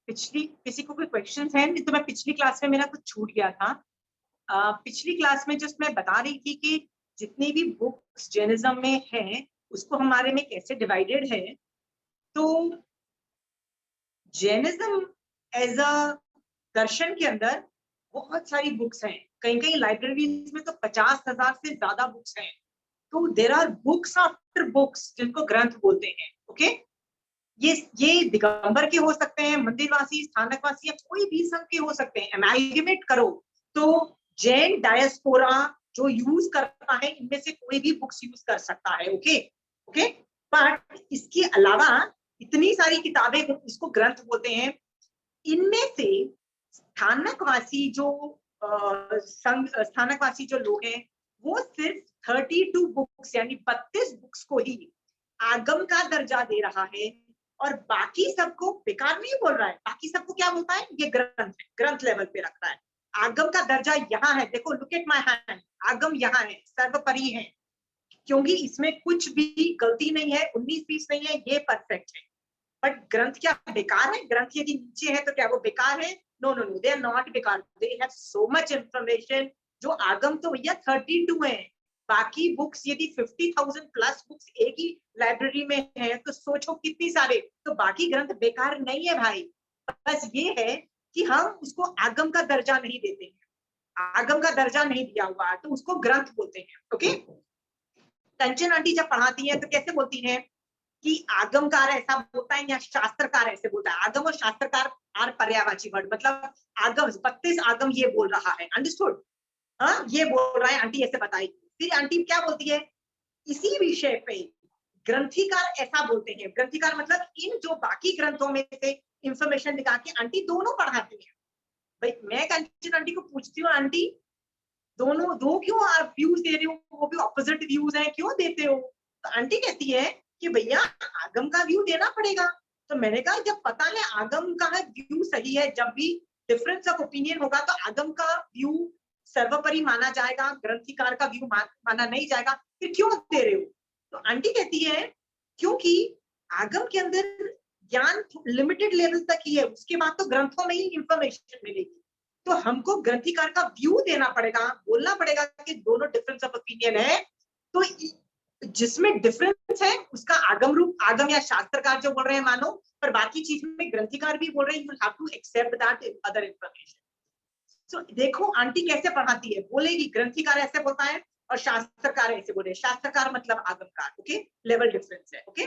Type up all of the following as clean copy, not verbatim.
पिछली किसी को कोई क्वेश्चंस हैं? नहीं तो मैं पिछली क्लास में मेरा कुछ छूट गया था। पिछली क्लास में जस्ट मैं बता रही थी कि जितनी भी बुक्स जैनिज्म में हैं उसको हमारे में कैसे डिवाइडेड है। तो जैनिज्म एज अ दर्शन के अंदर बहुत सारी बुक्स हैं। कहीं कहीं लाइब्रेरीज में तो 50,000 से ज्यादा बुक्स हैं। तो there are books after books जिनको ग्रंथ बोलते हैं। ओके, ये दिगंबर के हो सकते हैं, मंदिरवासी, स्थानकवासी या कोई भी संघ के हो सकते हैं। एमैल्गेमेट करो तो जैन डायस्पोरा जो यूज करता है इनमें से कोई भी बुक्स यूज कर सकता है। ओके ओके, बट इसके अलावा इतनी सारी किताबें, इसको ग्रंथ बोलते हैं। इनमें से स्थानकवासी जो संघ स्थानकवासी जो लोग हैं वो सिर्फ 32 बुक्स यानी 32 बुक्स को ही आगम का दर्जा दे रहा है और बाकी सबको बेकार नहीं बोल रहा है। बाकी सबको क्या बोलता है? ये ग्रंथ है, ग्रंथ लेवल पे रख रहा है। आगम का दर्जा यहाँ है, देखो लुक एट माय हैंड, आगम यहाँ है, सर्वोपरि है, क्योंकि इसमें कुछ भी गलती नहीं है, 19-20 नहीं है, ये परफेक्ट है। बट ग्रंथ क्या बेकार है? ग्रंथ यदि नीचे है तो क्या वो बेकार है? No no no, they are not bekaar, they have so much information. जो आगम तो भैया 32 है, बाकी बुक्स यदि 50,000 प्लस बुक्स एक ही लाइब्रेरी में है तो सोचो कितनी सारे। तो बाकी ग्रंथ बेकार नहीं है भाई, बस ये है कि हम उसको आगम का दर्जा नहीं देते हैं। आगम का दर्जा नहीं दिया हुआ तो उसको ग्रंथ बोलते हैं। ओके, कंचन आंटी जब पढ़ाती है तो कैसे बोलती है कि आगमकार ऐसा बोलता है या शास्त्रकार ऐसे बोलता है? आगम और शास्त्रकार आर पर्यायवाची वर्ड, मतलब आगम 32 आगम ये बोल रहा है। अंडरस्टूड? हाँ, ये बोल रहा है, आंटी ऐसे बताएगी। फिर आंटी क्या बोलती है इसी विषय पे? ग्रंथिकार ऐसा बोलते हैं। ग्रंथिकार मतलब इन जो बाकी ग्रंथों में से इंफॉर्मेशन निकाल के आंटी दोनों पढ़ाती है। भाई मैं कंचन आंटी को पूछती हूँ, आंटी दोनों दो क्यों आप व्यूज दे रहे हो? वो भी ऑपोजिट व्यूज हैं, क्यों देते हो? तो आंटी कहती है कि भैया आगम का व्यू देना पड़ेगा। तो मैंने कहा जब पता है आगम का व्यू सही है, जब भी डिफरेंस ऑफ ओपिनियन होगा तो आगम का व्यू सर्वोपरि माना जाएगा, ग्रंथिकार का व्यू माना नहीं जाएगा, फिर क्यों दे रहे हो? तो आंटी कहती है क्योंकि आगम के अंदर ज्ञान लिमिटेड लेवल तक ही है, उसके बाद तो ग्रंथों में ही इंफॉर्मेशन मिलेगी। तो हमको ग्रंथिकार का व्यू देना पड़ेगा, बोलना पड़ेगा कि दोनों डिफरेंस ऑफ ओपिनियन है। तो जिसमें डिफरेंस है उसका आगम रूप, आगम या शास्त्रकार जो बोल रहे हैं मानो, पर बाकी चीज में ग्रंथिकार भी बोल रहे हैं, you have to accept that other information. So देखो आंटी कैसे पढ़ाती है, बोलेगी ग्रंथिकार ऐसे बोलता है और शास्त्रकार ऐसे बोले। शास्त्रकार मतलब आगमकार। ओके, लेवल डिफरेंस है। ओके,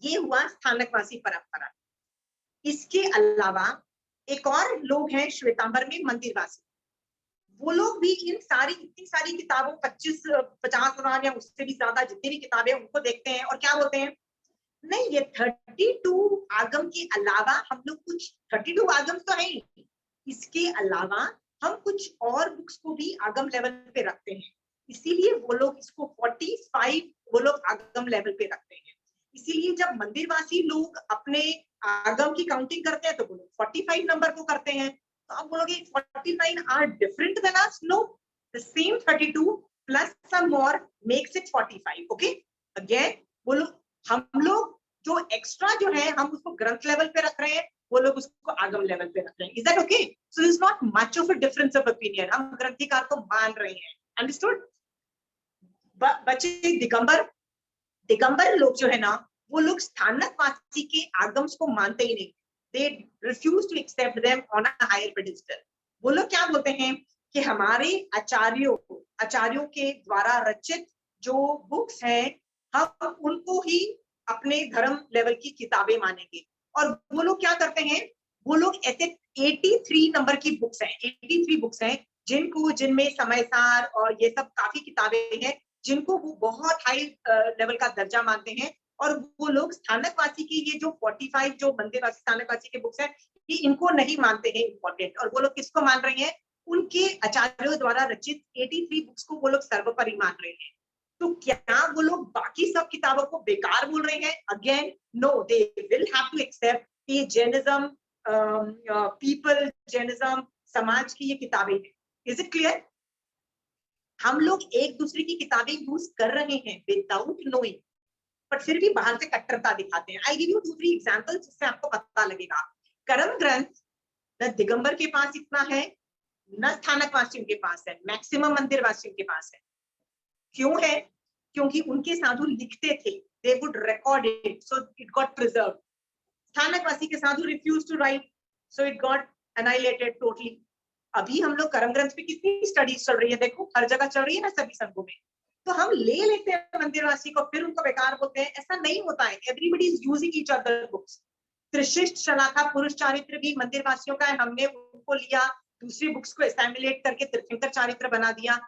ये हुआ स्थानकवासी परंपरा। इसके अलावा एक और लोग हैं श्वेतांबर में, मंदिरवासी। वो लोग भी इन सारी इतनी सारी किताबों 50,000 या उससे भी ज्यादा जितनी भी किताबें उनको देखते हैं और क्या बोलते हैं, नहीं ये 32 आगम के अलावा हम लोग कुछ 32 आगम तो है ही, इसके अलावा हम कुछ और बुक्स को भी आगम लेवल पे रखते हैं। इसीलिए वो लोग इसको 45 वो लोग आगम लेवल पे रखते हैं। इसीलिए जब मंदिरवासी लोग अपने आगम की काउंटिंग करते हैं तो वो लोग 45 नंबर को करते हैं। तो आप बोलोगे 49 are different than us? No, the same 32 plus some more makes it 45। Okay, again बोलो, हम लोग जो एक्स्ट्रा जो है हम उसको ग्रंथ लेवल पे रख रहे हैं, वो लोग उसको आगम लेवल पे रख रहे हैं। Is that okay? So is not much of a difference of opinion, हम ग्रंथिकार को मान रहे हैं। अंडरस्टूड? बच्चे दिगंबर, दिगंबर लोग जो है ना, वो लोग स्थानकवासी के आगम्स को मानते ही नहीं। They refuse to accept them on a higher pedestal. वो लोग क्या बोलते हैं कि हमारे आचार्यों के द्वारा रचित जो बुक्स हैं हम उनको ही अपने धर्म लेवल की किताबें मानेंगे। और वो लोग क्या करते हैं, वो लोग ऐसे 83 नंबर की बुक्स हैं, 83 बुक्स हैं जिनमें समय सार और ये सब काफी किताबें हैं जिनको वो बहुत हाई लेवल का दर्जा मानते हैं। और वो लोग स्थानकवासी की ये जो 45 जो मंदिरवासी स्थानकवासी के बुक्स हैं ये इनको नहीं मानते हैं इंपॉर्टेंट। और वो लोग किसको मान रहे हैं? उनके आचार्यों द्वारा रचित 83 बुक्स को वो लोग सर्वोपरि मान रहे हैं। तो क्या वो लोग बाकी सब किताबों को बेकार बोल रहे हैं? Again no, they will have to accept कि जैनिज्म, पीपल जैनिज्म समाज की ये किताबें हैं। Is it clear? हम लोग एक दूसरे की किताबें यूज कर रहे हैं विदाउट नोइंग, पर फिर भी बाहर से कट्टरता दिखाते हैं। आई गिव यू 2-3 एग्जांपल्स जिससे आपको पता लगेगा। कर्म ग्रंथ न दिगंबर के पास इतना है, न स्थानक वासियों के पास है, मैक्सिमम मंदिर वासियों के पास है। क्यों है? क्योंकि उनके साधु लिखते थे, they would record it, so it got preserved. Sthanakvasi के साधु refused to write, so it got annihilated totally. अभी हम लोग कर्म ग्रंथ पे कितनी स्टडीज चल रही है, देखो हर जगह चल रही है ना सभी संघों में, तो हम ले लेते हैं मंदिरवासी को, फिर उनको बेकार बोलते हैं, ऐसा नहीं होता है। Everybody is using each other books. Trishashti Shalaka Purush Charitra भी मंदिरवासियों का है, हमने उनको लिया, दूसरी बुक्स को एस्टिमुलेट करके तीर्थंकर चारित्र बना दिया,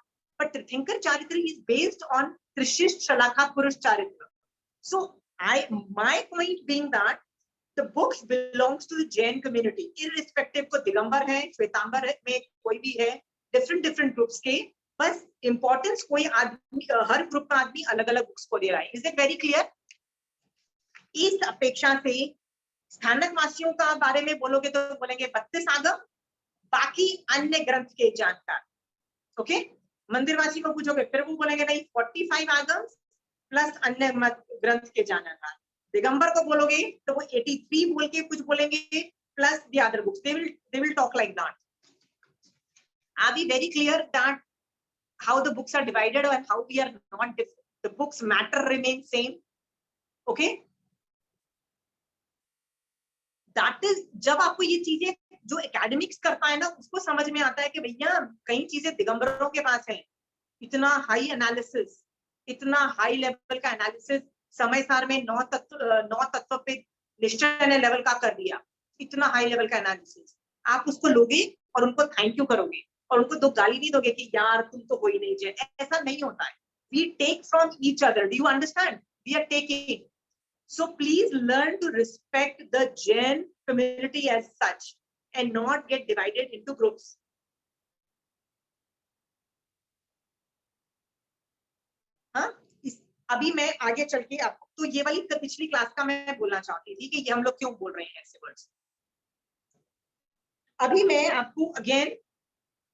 but तीर्थंकर चारित्र is based on त्रिशिष्ट Shalaka Purush चारित्र. So my point being that the books belongs to the Jain community, irrespective को दिगंबर है, श्वेतांबर है, में कोई भी है, different groups के, बस importance कोई आदमी, हर ग्रुप का आदमी अलग अलग बुक्स को दे रहा है। Is it very clear? इस अपेक्षा से स्थानक वासियों का बारे में बोलोगे तो बोलेंगे 32 आगम, बाकी अन्य ग्रंथ के जानकार। ओके, मंदिरवासी को पूछोगे फिर वो बोलेंगे नहीं 45 आगम प्लस अन्य ग्रंथ के जानकार। दिगंबर को बोलोगे तो वो 83 बोल के कुछ बोलेंगे plus the other books, they will talk like that. Are we very clear that how the books are divided and how we are not different? The books matter remain same. Okay, that is, जब आपको ये चीजें जो academics करता है ना उसको समझ में आता है कि भैया कई चीजें दिगंबरों के पास है, इतना हाई एनालिसिस, इतना हाई लेवल का एनालिसिस समय सार में 9 तत्व पे निश्चय लेवल का कर दिया, इतना हाई लेवल का एनालिसिस, आप उसको लोगे और उनको थैंक यू करोगे और उनको दो गाली नहीं दोगे कि यार तुम तो हो ही नहीं जैन, ऐसा नहीं होता है। We take from each other. Do you understand? We are taking. So please learn to respect the Jain community as such and not get divided into groups. हाँ, अभी मैं आगे चल के आपको, तो ये वाली पिछली क्लास का मैं बोलना चाहती थी कि ये हम लोग क्यों बोल रहे हैं ऐसे वर्ड्स। अभी मैं आपको अगेन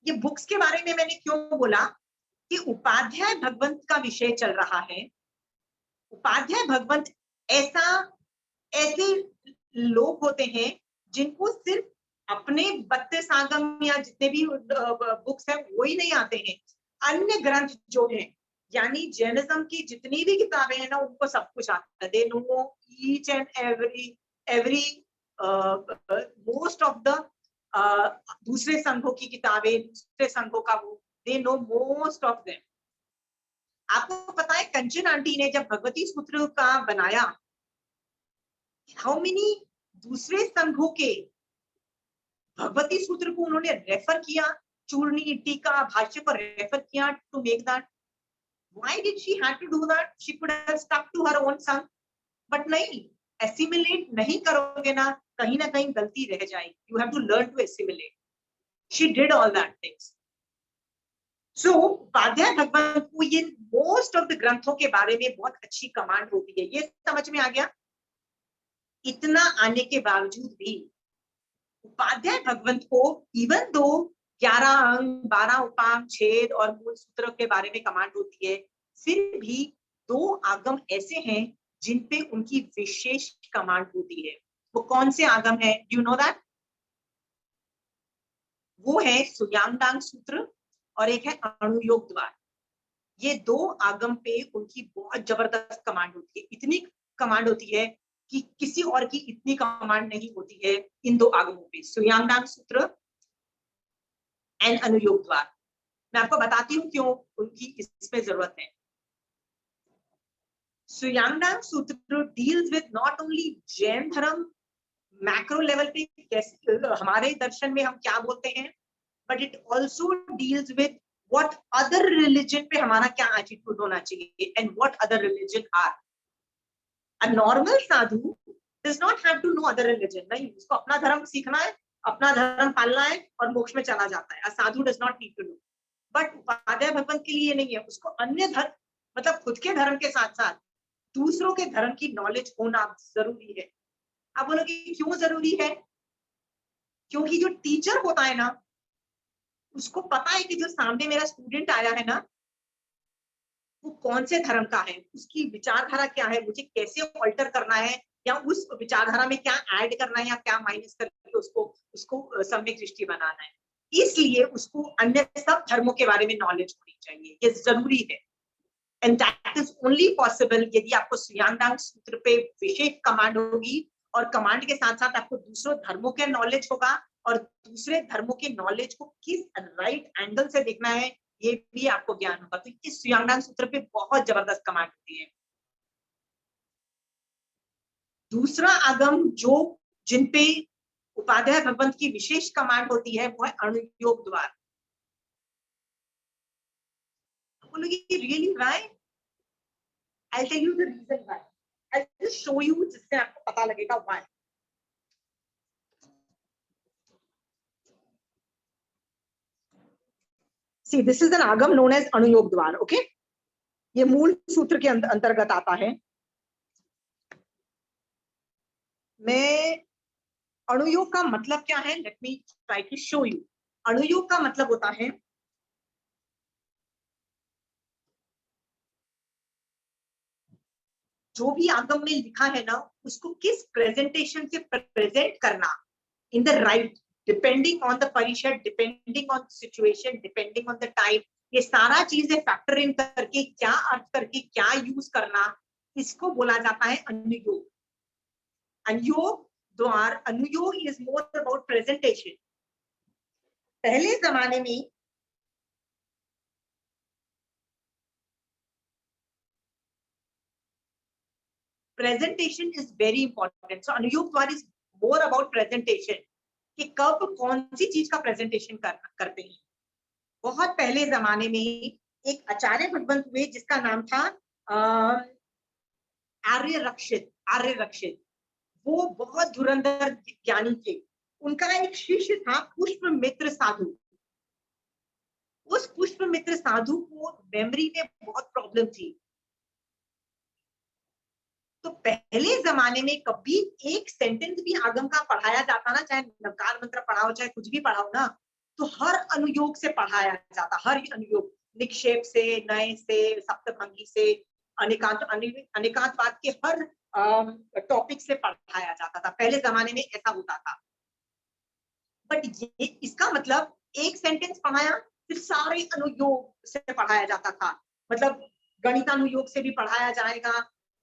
ये बुक्स के बारे में मैंने क्यों बोला कि उपाध्याय भगवंत का विषय चल रहा है। उपाध्याय भगवंत ऐसे लोग होते हैं जिनको सिर्फ अपने 32 आगम या जितने भी बुक्स हैं वो ही नहीं आते हैं, अन्य ग्रंथ जो हैं, यानी जैनिज्म की जितनी भी किताबें हैं ना उनको सब कुछ आता है। They know each and every most of the दूसरे संघों की किताबें, दूसरे संघों का वो, they know most of them. आपको पता है कंचन आंटी ने जब भगवती सूत्र का बनाया, हाउ मेनी दूसरे संघों के भगवती सूत्र को उन्होंने रेफर किया, चूर्णी टीका भाष्य को रेफर किया to make that. Why did she have to do that? She could have stuck to her own son, but नहीं, assimilate नहीं करोगे ना कहीं गलती रह जाएगी। You have to learn to assimilate. She did all that things. So Upadhyay भगवंत को ये मोस्ट ऑफ द ग्रंथों के बारे में बहुत अच्छी कमांड होती है, ये समझ में आ गया। इतना आने के बावजूद भी उपाध्याय भगवंत को इवन दो 11 अंग 12 उपांग छेद और मूल सूत्र के बारे में कमांड होती है, फिर भी 2 आगम ऐसे हैं जिन पे उनकी विशेष कमांड होती है। वो कौन से आगम है? Do you know that? वो है सुयांगदांग सूत्र और एक है अणुयोग द्वार। ये 2 आगम पे उनकी बहुत जबरदस्त कमांड होती है, इतनी कमांड होती है कि किसी और की इतनी कमांड नहीं होती है इन 2 आगमों पे, सुयांगदांग सूत्र एंड अनुयोग द्वार। मैं आपको बताती हूँ क्यों उनकी इसमें जरूरत है। सुयांगदांग सूत्र deals with not only Jain धर्म मैक्रो लेवल पे, कैसे हमारे दर्शन में हम क्या बोलते हैं, but it also deals with what other religion पे हमारा क्या एटीट्यूड होना चाहिए and what other religion are. A normal sadhu does not have to know other religion, नहीं, उसको अपना धर्म सीखना है, अपना धर्म पालना है और मोक्ष में चला जाता है। A sadhu does not need to know. But उपाध्याय भगवंत के लिए नहीं है, उसको अन्य धर्म मतलब खुद के धर्म के साथ साथ दूसरों के धर्म की नॉलेज होना जरूरी है। आप बोलोगे क्यों जरूरी है? क्योंकि जो टीचर होता है ना उसको पता है कि जो सामने मेरा स्टूडेंट आया है ना वो कौन से धर्म का है, उसकी विचारधारा क्या है, मुझे कैसे ऑल्टर करना है या उस विचारधारा में क्या ऐड करना है या क्या माइनस करना करके उसको उसको सम्यक दृष्टि बनाना है, इसलिए उसको अन्य सब धर्मों के बारे में नॉलेज होनी चाहिए, ये जरूरी है। And that is only possible यदि आपको सुयांगडांग सूत्र पे विशेष कमांड होगी, और कमांड के साथ साथ आपको दूसरों धर्मों के नॉलेज होगा, और दूसरे धर्मों के नॉलेज को किस राइट एंगल से देखना है ये भी आपको ज्ञान होगा। तो इस सुयांगडांग सूत्र पे बहुत जबरदस्त कमांड होती है। दूसरा आगम जो जिनपे उपाध्याय भगवंत की विशेष कमांड होती है वो है अणुयोग द्वार। बोलोगे really why? I tell you the reason why, I just show you जिससे आपको पता लगेगा why. See, this is an agam known as Anuyog Dwar, okay? ये मूल सूत्र के अंतर्गत आता है। मैं अणुयोग का मतलब क्या है, let me try to show you. अणुयोग का मतलब होता है जो भी आगम में लिखा है ना उसको किस प्रेजेंटेशन से प्रेजेंट करना in the right, depending on the parishad, depending on situation, depending on the time, ये सारा चीजें फैक्टर इन करके क्या अर्थ करके क्या यूज करना, इसको बोला जाता है अनुयोग। अनुयोग द्वार, अनुयोग इज मोर अबाउट प्रेजेंटेशन। पहले जमाने में प्रेजेंटेशन इज वेरी इंपॉर्टेंट, सो अनुयोग द्वार इज मोर अबाउट प्रेजेंटेशन, कि कब कौन सी चीज का प्रेजेंटेशन करते हैं। बहुत पहले जमाने में एक आचार्य भगवंत हुए जिसका नाम था आर्य रक्षित। आर्य रक्षित वो बहुत धुरंधर ज्ञानी थे। उनका एक शिष्य था पुष्पमित्र साधु। उस पुष्पमित्र साधु को मेमोरी में बहुत प्रॉब्लम थी। तो पहले जमाने में कभी एक सेंटेंस भी आगम का पढ़ाया जाता ना, चाहे नवकार मंत्र पढ़ाओ चाहे कुछ भी पढ़ाओ ना, तो हर अनुयोग से पढ़ाया जाता, हर अनुयोग, निक्षेप से, नए से, सप्तभंगी से, अनेकांतवाद के हर टॉपिक से पढ़ाया जाता था। पहले जमाने में ऐसा होता था। बट ये इसका मतलब एक सेंटेंस पढ़ाया फिर सारे अनुयोग से पढ़ाया जाता था। मतलब गणितानुयोग से भी पढ़ाया जाएगा,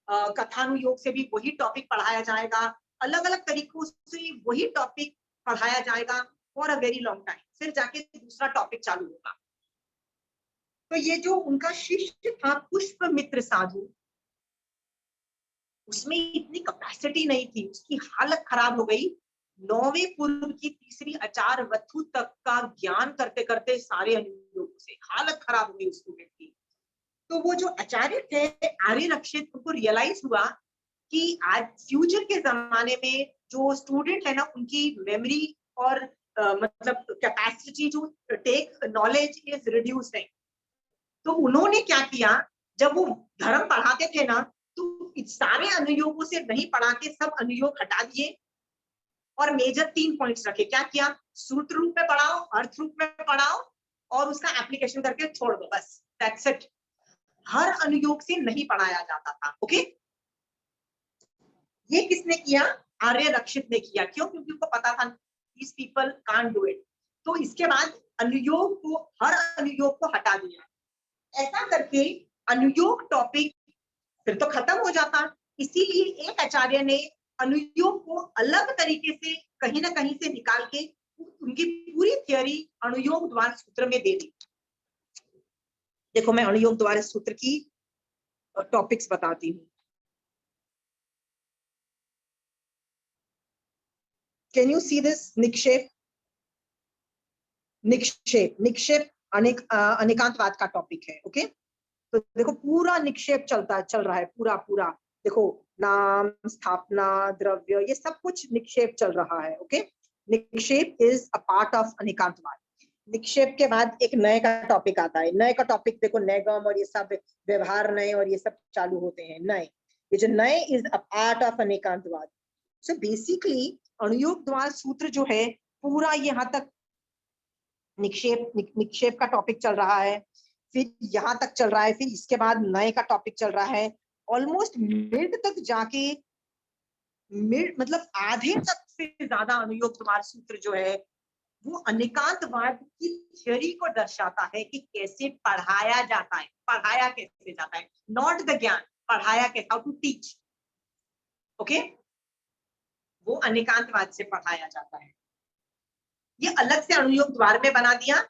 कथानुयोग से भी वही टॉपिक पढ़ाया जाएगा, अलग अलग तरीकों से वही टॉपिक पढ़ाया जाएगा for a very long time, फिर जाके दूसरा टॉपिक चालू होगा। तो ये जो उनका शिष्य था पुष्पमित्र साधु, उसमें इतनी कैपेसिटी नहीं थी, उसकी हालत खराब हो गई। 9वें पूर्व की तीसरी आचार वस्तु तक का ज्ञान करते करते सारे अनुयोगों से हालत खराब हो गई उस स्टूडेंट की। तो वो जो आचार्य थे आर्य रक्षित, उनको रियलाइज हुआ कि आज फ्यूचर के जमाने में जो स्टूडेंट है ना उनकी मेमोरी और मतलब capacity to take knowledge is reducing. तो उन्होंने क्या किया, जब वो धर्म पढ़ाते थे ना तो सारे अनुयोगों से नहीं पढ़ा के सब अनुयोग हटा दिए और मेजर 3 पॉइंट्स रखे। क्या किया, सूत्र रूप में पढ़ाओ, अर्थ रूप में पढ़ाओ और उसका एप्लीकेशन करके छोड़ दो, बस दैट्स इट। हर अनुयोग से नहीं पढ़ाया जाता था। ओके, ये किसने किया, आर्य रक्षित ने किया। क्यों? क्योंकि उनको पता था these people can't do it। तो इसके बाद अनुयोग को, हर अनुयोग को हटा दिया। ऐसा करके अनुयोग टॉपिक फिर तो खत्म हो जाता। इसीलिए एक आचार्य ने अनुयोग को अलग तरीके से कहीं ना कहीं से निकाल के उनकी पूरी थियोरी अनुयोग द्वार सूत्र में दे दी। देखो मैं अनुयोग द्वार सूत्र की टॉपिक्स बताती हूँ। Can you see this? निक्षेप, निक्षेप, निक्षेप अनेकांतवाद का टॉपिक है। ओके, तो देखो पूरा निक्षेप चल रहा है, पूरा पूरा देखो, नाम, स्थापना, द्रव्य, ये सब कुछ निक्षेप चल रहा है। Okay, nikshep is a part of anekantavad. निक्षेप के बाद एक नए का टॉपिक आता है। नए का टॉपिक देखो, नैगम और ये सब व्यवहार नए और ये सब चालू होते हैं। नए, ये जो नए is a part of anekantavad. So basically Anuyog Dwar Sutra जो है पूरा यहाँ तक निक्षेप का टॉपिक चल रहा है, फिर यहाँ तक चल रहा है, फिर इसके बाद नए का टॉपिक चल रहा है, ऑलमोस्ट मिड तक जाके मतलब आधे तक से ज्यादा अनुयोग द्वार सूत्र जो है वो अनेकांतवाद की थ्योरी को दर्शाता है कि कैसे पढ़ाया जाता है, पढ़ाया कैसे जाता है, नॉट द ज्ञान, पढ़ाया कैसे, हाउ टू टीच। ओके, वो अनेकांतवाद से पढ़ाया जाता है। ये अलग से अनुयोग द्वार में बना दिया।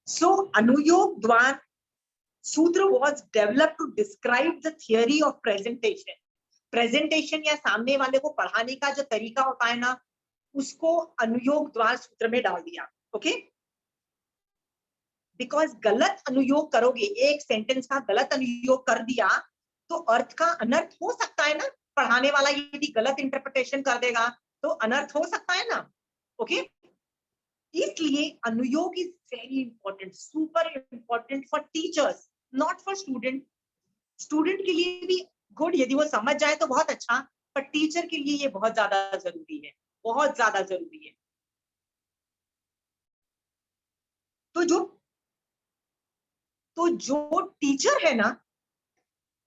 सो अनुयोग द्वार सूत्र was developed to describe the theory of presentation. Presentation या सामने वाले को पढ़ाने का जो तरीका होता है ना, उसको अनुयोग द्वार सूत्र में डाल दिया। ओके, बिकॉज गलत अनुयोग करोगे, एक सेंटेंस का गलत अनुयोग कर दिया तो अर्थ का अनर्थ हो सकता है ना। पढ़ाने वाला यदि गलत इंटरप्रिटेशन कर देगा तो अनर्थ हो सकता है ना। ओके, इसलिए anuyog is very important, super important for teachers, not for student. Student के लिए भी गुड, यदि वो समझ जाए तो बहुत अच्छा, पर टीचर के लिए ये बहुत ज्यादा जरूरी है, बहुत ज्यादा जरूरी है। तो जो टीचर है ना,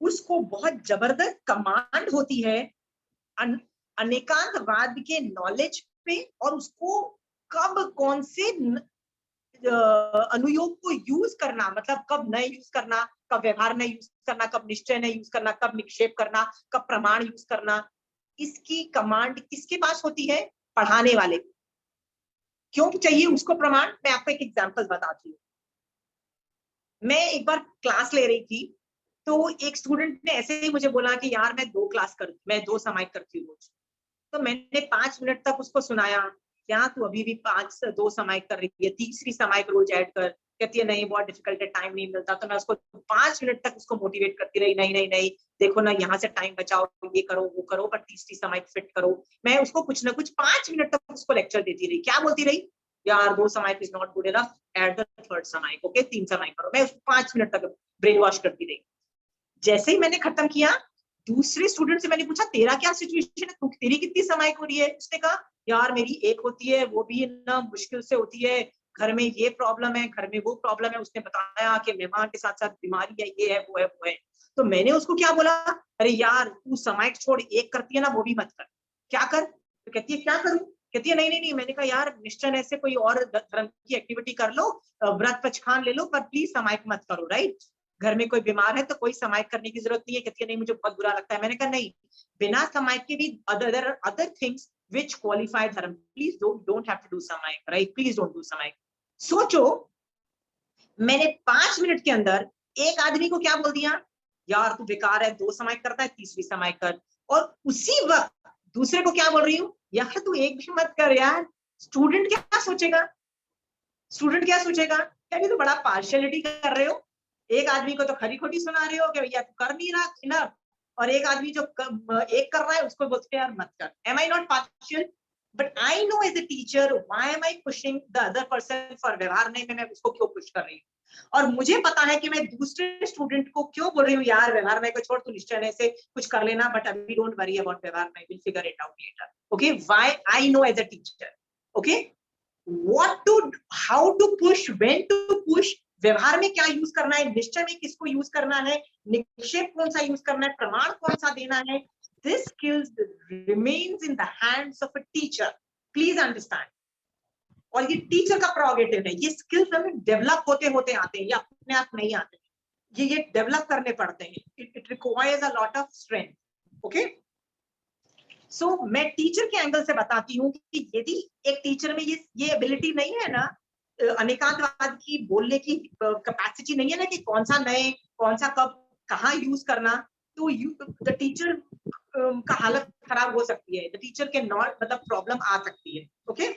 उसको बहुत जबरदस्त कमांड होती है अनेकांतवाद के नॉलेज पे, और उसको कब कौन से अनुयोग को यूज करना, मतलब कब न यूज करना, कब व्यवहार न यूज करना, कब निश्चय न यूज करना, कब निक्षेप करना, कब प्रमाण यूज करना, इसकी कमांड किसके पास होती है? पढ़ाने वाले। क्यों चाहिए उसको प्रमाण? मैं आपको एक एग्जांपल बताती हूँ। मैं एक बार क्लास ले रही थी, तो एक स्टूडेंट ने ऐसे ही मुझे बोला कि यार मैं दो समाहित करती हूँ रोज। तो मैंने 5 मिनट तक उसको सुनाया, क्या तू अभी भी 2 समाहित कर रही है, तीसरी समाहित रोज ऐड कर। कहती है नहीं बहुत डिफिकल्ट है, टाइम नहीं मिलता। तो मैं उसको 5 मिनट तक उसको मोटिवेट करती रही, नहीं नहीं नहीं, देखो ना यहाँ से टाइम बचाओ, ये करो वो करो, पर तीसरी समाहित फिट करो। मैं उसको कुछ ना कुछ 5 मिनट तक उसको लेक्चर देती रही। क्या बोलती रही? यार 2 समाहित is not good enough, add the third समाहित। ओके, 3 समाहित करो। मैं उसको 5 मिनट तक ब्रेन वॉश करती रही। जैसे ही मैंने खत्म किया, दूसरे स्टूडेंट से मैंने पूछा तेरा क्या सिचुएशन है, तेरी कितनी समाहिक हो रही है? उसने कहा यार मेरी एक होती है, वो भी ना मुश्किल से होती है, घर में ये प्रॉब्लम है, घर में वो प्रॉब्लम है। उसने बताया कि मेहमान के साथ साथ बीमारी है, ये है वो है वो है। तो मैंने उसको क्या बोला, अरे यार तू समाहिक छोड़, एक करती है ना वो भी मत कर। क्या कर? तो कहती है क्या करूं? कहती है नहीं नहीं नहीं। मैंने कहा यार निश्चय ऐसे कोई और धर्म की एक्टिविटी कर लो, व्रत पचखान ले लो, पर प्लीज समाहिक मत करो। राइट, घर में कोई बीमार है तो कोई समाहित करने की जरूरत नहीं है। कहती है नहीं मुझे बहुत बुरा लगता है। मैंने कहा नहीं, बिना समाहित के भी other things which qualify dharma, please don't have to do समाहिक, right? Please don't do समाहिक। सोचो, मैंने 5 मिनट के अंदर एक आदमी को क्या बोल दिया, यार तू बेकार है, 2 समाहिक करता है, तीसरी समाहिक कर। और उसी वक्त दूसरे को क्या बोल रही हूँ, यार तू एक भी मत कर यार। स्टूडेंट क्या सोचेगा? स्टूडेंट क्या सोचेगा, यार ये तो बड़ा पार्शियलिटी कर रहे हो। एक आदमी को तो खरी खोटी सुना रहे हो कि भैया तू कर नहीं रहा इनफ, और एक आदमी जो एक कर रहा है उसको बोलते यार मत कर। Am I not partial? But I know as a teacher why am I pushing the other person for व्यवहार नहीं, मैं उसको क्यों पुश कर रही हूँ। और मुझे पता है कि मैं दूसरे स्टूडेंट को क्यों बोल रही हूँ यार व्यवहार में को छोड़, तू निश्चय से कुछ कर लेना, बट अभी डोंट वरी अबाउट व्यवहार में, will figure it out later. Okay, why I know as a teacher. Okay, what to, how to push, when to push, व्यवहार में क्या यूज करना है, निश्चय में किसको यूज करना है, निक्षेप कौन सा यूज करना है, प्रमाण कौन सा देना है, this skills remains in the hands of a teacher, please understand। और ये टीचर का प्रोगेटिव है, ये स्किल्स हमें डेवलप होते होते आते हैं, ये अपने आप नहीं आते, ये डेवलप करने पड़ते हैं। It requires a lot of strength. Okay, so मैं टीचर के एंगल से बताती हूँ कि यदि एक टीचर में ये एबिलिटी नहीं है ना, अनेकांतवाद की बोलने की कैपेसिटी नहीं है ना, कि कौन सा नए, कौन सा कब कहाँ यूज करना, तो द टीचर का हालत खराब हो सकती है, द टीचर के नॉट मतलब प्रॉब्लम आ सकती है। ओके,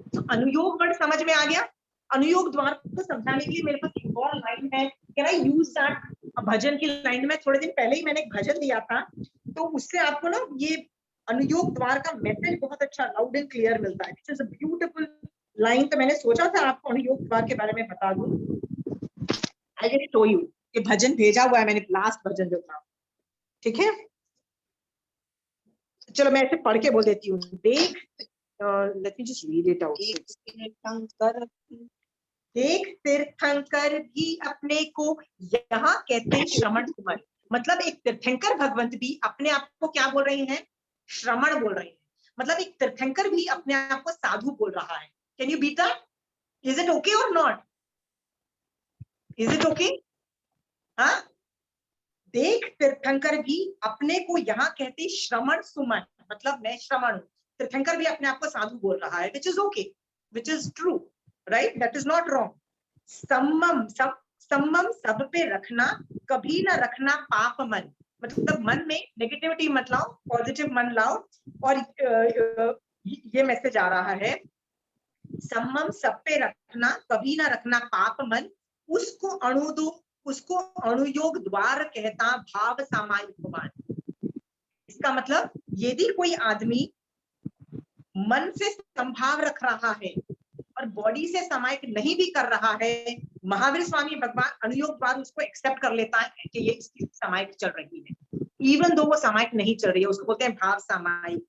तो अनुयोग वर्ड समझ में आ गया। अनुयोग द्वार को समझाने के लिए मेरे पास एक और लाइन है, कैन आई यूज दैट? भजन की लाइन में थोड़े दिन पहले ही मैंने एक भजन दिया था, तो उससे आपको ना ये अनुयोग द्वार का मैसेज बहुत अच्छा लाउड एंड क्लियर मिलता है। It's a beautiful line. तो मैंने सोचा था आपको अनुयोग द्वार के बारे में बता दूं। आई कैन शो यू, ये भजन भेजा हुआ है मैंने, लास्ट भजन जो था। ठीक है, चलो मैं ऐसे पढ़ के बोल देती हूँ। देख let me just read it out. एक तीर्थंकर भी अपने को यहाँ कहते हैं श्रमण सुमन। मतलब एक तीर्थंकर भगवंत भी अपने आप को क्या बोल रहे हैं? श्रमण बोल रहे हैं। मतलब एक तीर्थंकर भी अपने आप को साधु बोल रहा है। Can you beat that? Is it okay और नॉट? Is it okay? हाँ, देख तीर्थंकर भी अपने को यहाँ कहते श्रमण सुमन। मतलब मैं श्रमण हूँ। तीर्थंकर भी अपने आप को साधु बोल रहा है, which is okay, which is true, right? That is not wrong. संयम सब पे रखना, कभी ना रखना पाप मन। मतलब मन में नेगेटिविटी मत लाओ, पॉजिटिव मन लाओ। और ये मैसेज आ रहा है, संयम सब पे रखना, कभी ना रखना पाप मन। उसको अणुयोग द्वार कहता भाव सामायिक भगवान। इसका मतलब यदि कोई आदमी मन से संभाव रख रहा है और बॉडी से सामायिक नहीं भी कर रहा है, महावीर स्वामी भगवान अनुयोग द्वार उसको एक्सेप्ट कर लेता है कि ये इसकी सामायिक चल रही है, इवन दो वो सामायिक नहीं चल रही है, उसको बोलते हैं भाव सामायिक।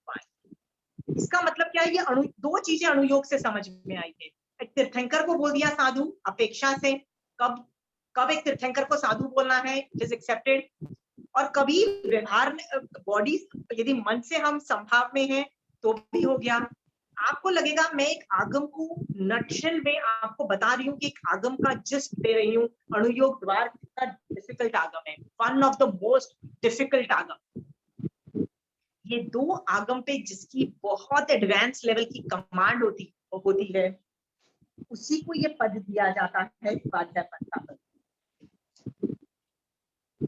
इसका मतलब क्या है? ये दो चीजें अनुयोग से समझ में आई है। एक तीर्थंकर को बोल दिया साधु अपेक्षा से। कब एक तीर्थंकर को साधु बोलना है, इट इज एक्सेप्टेड। और कभी व्यवहार बॉडी यदि मन से हम संभाव में हैं तो भी हो गया। आपको लगेगा मैं एक आगम को नटशेल में आपको बता रही हूँ कि एक आगम का जिस्ट दे रही हूँ। अणुयोग द्वार कितना डिफिकल्ट आगम है, one of the most difficult आगम। ये दो आगम पे जिसकी बहुत एडवांस लेवल की कमांड होती है, उसी को ये पद दिया जाता है उपाध्याय पद का पद।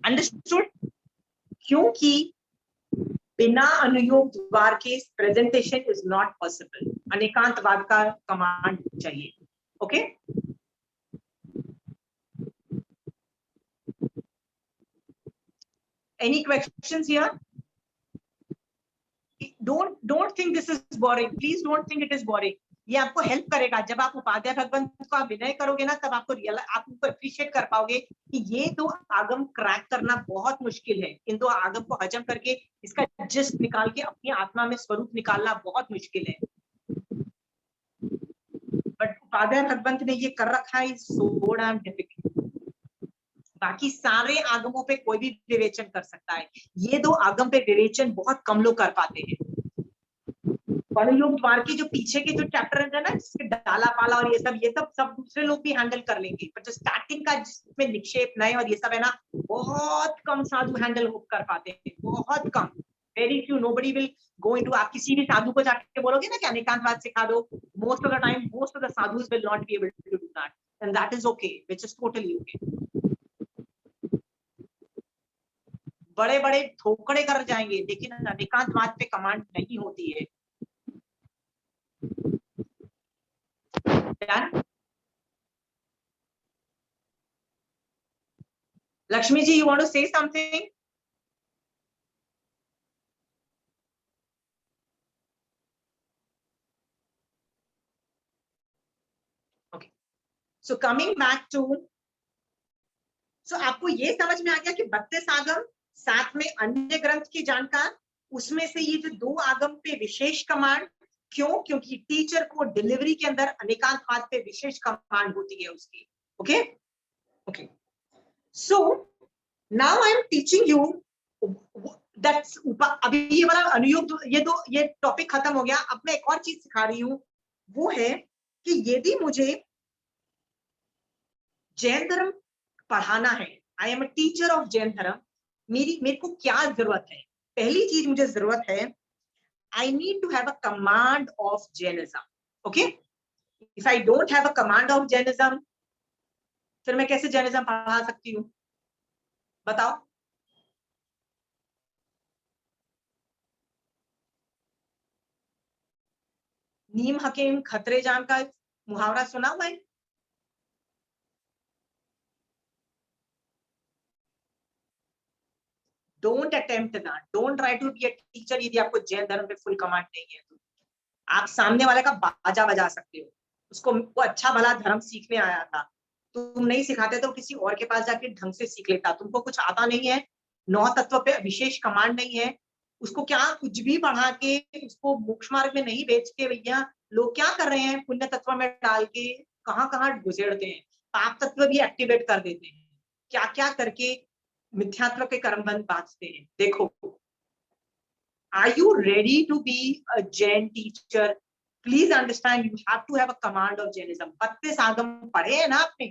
अंडरस्टूड? क्योंकि बिना अनुयोग द्वार के प्रेजेंटेशन इज नॉट पॉसिबल। अनेकांतवाद का कमांड चाहिए। Okay, any questions here? don't think this is boring. Please don't think it is boring. ये आपको हेल्प करेगा। जब आप उपाध्याय भगवंत को आप विनय करोगे ना, तब आप उनको अप्रिशिएट कर पाओगे कि ये दो आगम क्रैक करना बहुत मुश्किल है। इन दो आगम को हजम करके इसका जिस्ट निकाल के अपनी आत्मा में स्वरूप निकालना बहुत मुश्किल है। बट उपाध्याय भगवंत ने ये कर रखा है, सो डैम डिफिकल्ट। बाकी सारे आगमों पे कोई भी विवेचन कर सकता है, ये दो आगम पे विवेचन बहुत कम लोग कर पाते हैं। अनुयोग द्वार के जो पीछे के जो चैप्टर है ना, जिसके डाला पाला और ये सब दूसरे लोग भी हैंडल कर लेंगे। पर जो स्टार्टिंग का जिसमें निक्षेप नए और ये सब है ना, बहुत कम साधु हैंडल कर पाते हैं, बहुत कम। Very few, nobody will go into. आप किसी भी साधु को जाके बोलोगे ना कि अनेकांतवाद सिखा दो, most of the time most of the sadhus will not be able to do that, and that is okay, which is totally okay. बड़े बड़े ठोकरे कर जाएंगे, लेकिन अनेकांतवाद पे कमांड नहीं होती है। Lakshmi ji, you want to say something? Okay, so coming back to, so आपको ये समझ में आ गया कि 32 आगम, साथ में अन्य ग्रंथ की जानकार, उसमें से ये जो दो आगम पे विशेष कमांड। क्यों? क्योंकि टीचर को डिलीवरी के अंदर अनेकांतवाद पे विशेष कमांड होती है उसकी। Okay okay, so now I am teaching you that's. अभी ये वाला अनुयोग, ये टॉपिक खत्म हो गया। अब मैं एक और चीज सिखा रही हूँ, वो है कि यदि मुझे जैन धर्म पढ़ाना है, आई am a teacher of Jain धर्म, मेरे को क्या जरूरत है? पहली चीज मुझे जरूरत है, I need to have a command of Jainism. Okay? If I don't have a command of Jainism, फिर मैं कैसे जैनिज्म पढ़ा सकती हूँ? बताओ। नीम हकीम खतरे जान का मुहावरा सुना हुआ है? Don't attempt that. Don't try to be a teacher यदि आपको जैन धर्म पे फुल कमांड नहीं है तो। आप सामने वाले का बाजा बजा सकते हो, उसको वो अच्छा भला धर्म सीखने आया था, तुम नहीं सिखाते तो किसी और के पास जाके ढंग से सीख लेता। तुमको कुछ आता नहीं है, 9 तत्व पे विशेष कमांड नहीं है, उसको क्या कुछ भी पढ़ा के उसको मोक्ष मार्ग में नहीं भेज के भैया लोग क्या कर रहे हैं, पुण्य तत्व में डाल के कहाँ कहाँ घुसेड़ते हैं, पाप तत्व भी एक्टिवेट कर देते हैं, क्या क्या करके मिथ्यात्व के कर्मबंध बांधते हैं। देखो, are you ready to be a Jain teacher? Please understand, you have to have a command of Jainism. 32 आगम पढ़े हैं ना आपने,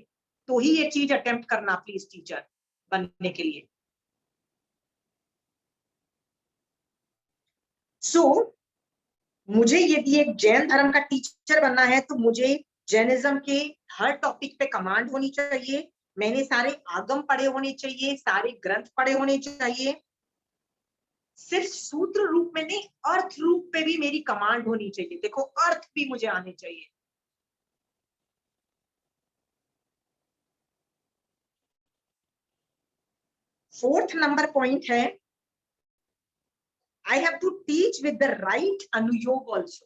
तो ही ये चीज अटेम्प्ट करना प्लीज टीचर बनने के लिए। सो मुझे यदि एक जैन धर्म का टीचर बनना है तो मुझे जैनिज्म के हर टॉपिक पे कमांड होनी चाहिए, मैंने सारे आगम पढ़े होने चाहिए, सारे ग्रंथ पढ़े होने चाहिए, सिर्फ सूत्र रूप में नहीं अर्थ रूप पे भी मेरी कमांड होनी चाहिए। देखो, अर्थ भी मुझे आने चाहिए। फोर्थ नंबर पॉइंट है, I have to teach with the right anuyog also.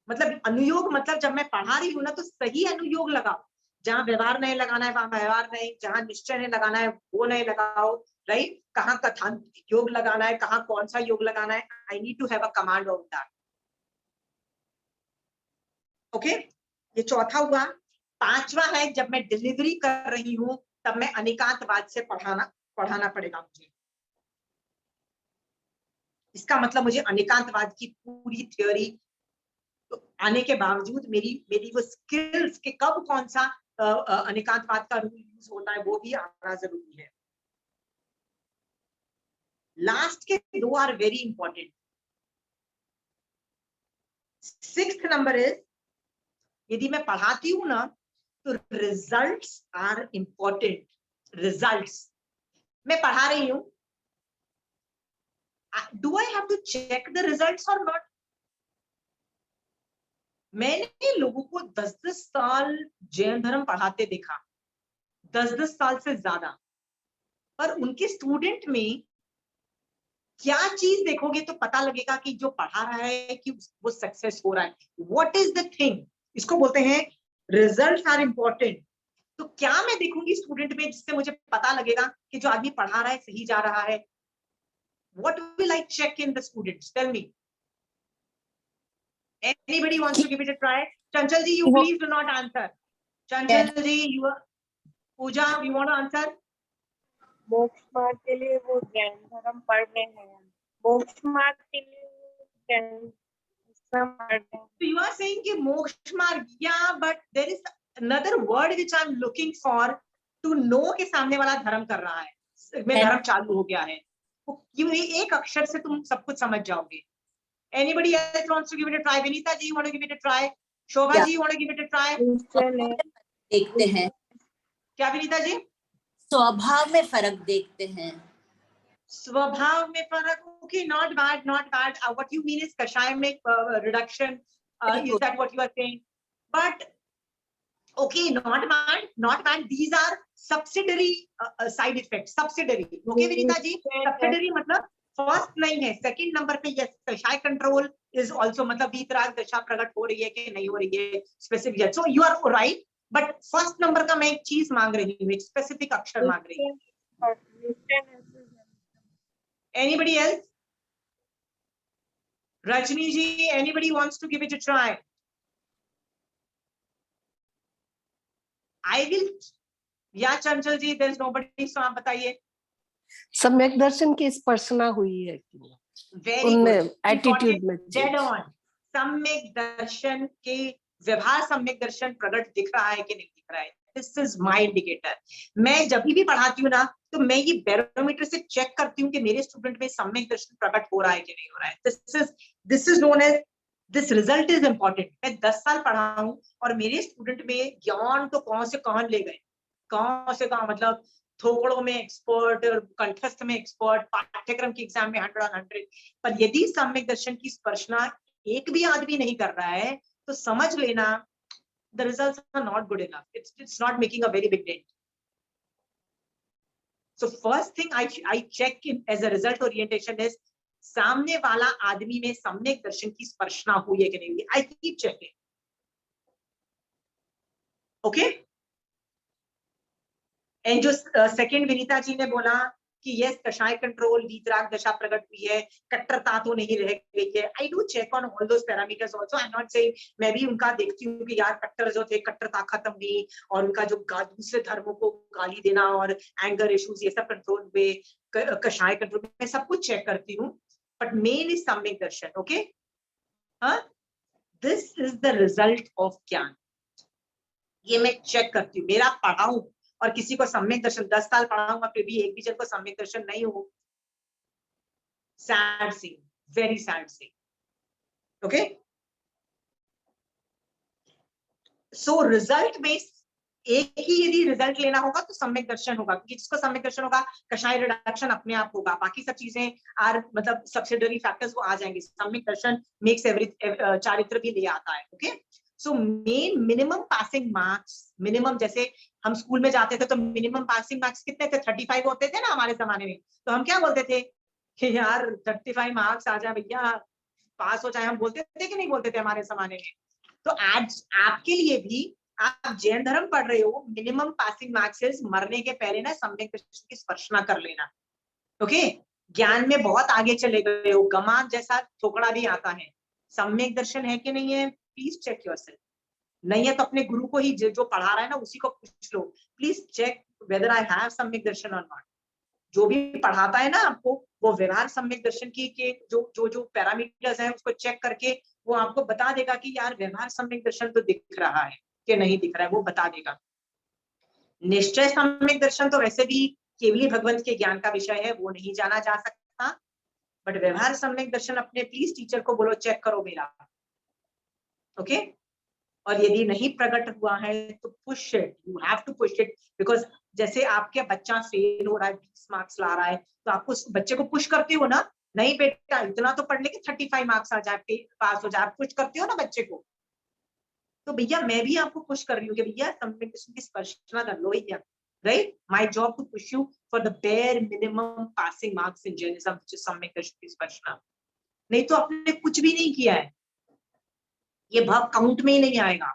मतलब अनुयोग मतलब जब मैं पढ़ा रही हूँ ना तो सही अनुयोग लगाओ, जहां व्यवहार नहीं लगाना है वहां व्यवहार नहीं, जहां निश्चय नहीं लगाना है वो नहीं लगाओ, राइट? कहाँ कथान योग लगाना है, कहाँ कौन सा योग लगाना है, I need to have a command of that. Okay, ये चौथा हुआ। पांचवा है, जब मैं डिलीवरी कर रही हूं तब मैं अनेकांतवाद से पढ़ाना पड़ेगा मुझे। इसका मतलब मुझे अनेकांतवाद की पूरी थ्योरी तो आने के बावजूद मेरी मेरी वो स्किल्स के कब कौन सा अनेकांतवाद का रूल यूज होता है वो भी आना जरूरी है। लास्ट के दो are very important. Sixth number is, यदि मैं पढ़ाती हूं ना तो रिजल्ट्स आर इंपॉर्टेंट। रिजल्ट्स, मैं पढ़ा रही हूं, do I have to check the results और नॉट? मैंने लोगों को 10-10 साल जैन धर्म पढ़ाते देखा, 10-10 साल से ज्यादा, पर उनके स्टूडेंट में क्या चीज देखोगे तो पता लगेगा कि जो पढ़ा रहा है कि वो सक्सेस हो रहा है। What is the thing? इसको बोलते हैं रिजल्ट्स आर इंपॉर्टेंट। तो क्या मैं देखूंगी स्टूडेंट में जिससे मुझे पता लगेगा कि जो आदमी पढ़ा रहा है सही जा रहा है? What will I check in the students? Tell me, anybody wants to give it a try? Chanchal ji, you please do not answer. Chanchal ji, you are, Pooja, you want to answer? मोक्ष मार्ग के लिए वो जैन धर्म पढ़ रहे हैं, मोक्ष मार्ग के लिए जैन धर्म पढ़ रहे हैं। So you are saying कि मोक्ष मार्ग, yeah, but there is another word which I'm looking for to know कि सामने वाला धर्म कर रहा है, में धर्म चालू हो गया है। क्यों एक अक्षर से तुम सब कुछ समझ जाओगे। Anybody else wants to give it a try? Vinita ji, you want to give it a try? Shobha ji, you want to give it a try? देखते हैं, क्या विनीता जी? स्वभाव में फर्क देखते हैं। स्वभाव में फर्क, okay, not bad, not bad. What you mean is कषाय में reduction, is that what you are saying? But okay, not bad, not bad. These are subsidiary side effects. Subsidiary, okay, Vinita ji? Subsidiary मतलब फर्स्ट नहीं है, second number पे। Yes, kashay control is also, मतलब वीतराग दशा प्रकट हो रही है कि नहीं हो रही है, specific. So you are right, but first number का मैं एक चीज मांग रही हूँ, एक स्पेसिफिक अक्षर मांग रही हूँ। Anybody else? Rajni ji, anybody wants to give it a try? I will. या चंचल जी, there is nobody, so आप बताइए। सम्यक दर्शन की स्पर्शना हुई है उनमें, एटीट्यूड में। Dead on. सम्यक दर्शन के व्यवहार, सम्यक दर्शन प्रकट दिख रहा है कि नहीं दिख रहा है? This is my indicator. मैं जब भी पढ़ाती हूँ ना तो मैं ये बैरोमीटर से चेक करती हूँ कि मेरे स्टूडेंट में सम्यक दर्शन प्रकट हो रहा है कि नहीं हो रहा है। This is known as, this result is important. मैं 10 साल पढ़ा हूँ और मेरे स्टूडेंट में ज्ञान तो कौन से कहां ले गए, कहां से कहां, मतलब थोड़ों में एक्सपर्ट, कंठस्थ में एक्सपर्ट, पाठ्यक्रम के एग्जाम में 100 on 100। पर यदि सम्यक दर्शन की स्पर्शना एक भी आदमी नहीं कर रहा है तो समझ लेना the results are not good enough. It's not making a very big dent. So first thing I check in as a result orientation is सामने वाला आदमी में सम्यक दर्शन की स्पर्शना हुई है कि नहीं हुई। I keep checking. Okay? And जो सेकंड विनीता जी ने बोला कि यस कषाय कंट्रोल, वीतराग दशा प्रकट हुई है, कट्टरता तो नहीं रह गई है। I do check on all those parameters also. I am not saying, मैं भी उनका देखती हूँ कि यार कट्टर जो थे, कट्टरता खत्म हुई और उनका जो दूसरे धर्मों को गाली देना और एंगर इश्यूज ये सब कंट्रोल हुए, कषाय कंट्रोल, मैं सब कुछ चेक करती हूँ, बट मेन इज सम्यक darshan. Okay, this is the result of gyan. ये मैं चेक करती हूँ। मेरा पढ़ाऊं और किसी को सम्यक दर्शन, 10 साल पढ़ाऊंगा फिर भी एक भी जन को सम्यक दर्शन नहीं हो, sad scene, very sad scene. Okay, so result में एक ही यदि रिजल्ट लेना होगा तो सम्यक दर्शन होगा, क्योंकि जिसको सम्यक दर्शन होगा कषाय रिडक्शन अपने आप होगा, बाकी सब चीजें आर मतलब सब्सिडरी फैक्टर्स वो आ जाएंगे। सम्यक दर्शन मेक्स एवरी चारित्र भी ले आता है। Okay, so main minimum passing marks, minimum जैसे हम स्कूल में जाते थे तो मिनिमम पासिंग मार्क्स कितने थे? 35 होते थे ना हमारे जमाने में। तो हम क्या बोलते थे कि यार 35 मार्क्स आ जाए भैया, पास हो जाए, हम बोलते थे कि नहीं बोलते थे हमारे जमाने में? तो आज आपके लिए भी, आप जैन धर्म पढ़ रहे हो, मिनिमम पासिंग मार्क्स मरने के पहले ना सम्यक दर्शन की स्पर्शना कर लेना। ओके, ज्ञान में बहुत आगे चले गए हो, गमान जैसा ठोकड़ा भी आता है, सम्यक दर्शन है कि नहीं है? Please check yourself. नहीं है तो अपने गुरु को ही, जो पढ़ा रहा है ना उसी को पूछ लो, please check whether I have samyak darshan और नॉट। जो भी पढ़ाता है ना आपको, वो व्यवहार सम्यक दर्शन की के जो पैरामीटर्स हैं उसको चेक करके वो आपको बता देगा कि यार व्यवहार सम्यक दर्शन तो दिख रहा है कि नहीं दिख रहा है, वो बता देगा। निश्चय सम्यक दर्शन तो वैसे भी केवली भगवंत के ज्ञान का विषय है, वो नहीं जाना जा सकता, बट व्यवहार सम्यक दर्शन अपने प्लीज टीचर को बोलो चेक करो मेरा। ओके, और यदि नहीं प्रकट हुआ है तो push it, you have to push it, because जैसे आपके बच्चा फेल हो रहा है, 20 मार्क्स ला रहा है, तो आपको उस बच्चे को पुश करते हो ना, नहीं बेटा इतना तो पढ़ ले कि 35 मार्क्स आ जाए, पास हो जाए, आप पुश करते हो ना बच्चे को। तो भैया मैं भी आपको पुश कर रही हूँ कि भैया सम्यक दर्शन की स्पर्शना कर लो भैया, right? My job to push you for the bare minimum passing marks in Jainism, which is सम्यक दर्शन की स्पर्शना। नहीं तो आपने कुछ भी नहीं किया है, ये भाव काउंट में ही नहीं आएगा।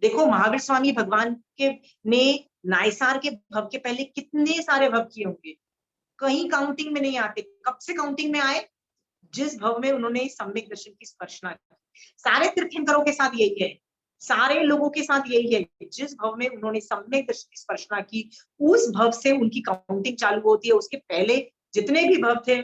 देखो महावीर स्वामी भगवान के ने नायसार के भव के पहले कितने सारे भव किए होंगे, कहीं काउंटिंग में नहीं आते। कब से काउंटिंग में आए? जिस भव में उन्होंने सम्यक दर्शन की स्पर्शना की। सारे तीर्थंकरों के साथ यही है, सारे लोगों के साथ यही है, जिस भव में उन्होंने सम्यक दर्शन की स्पर्शना की उस भव से उनकी काउंटिंग चालू होती है। उसके पहले जितने भी भव थे,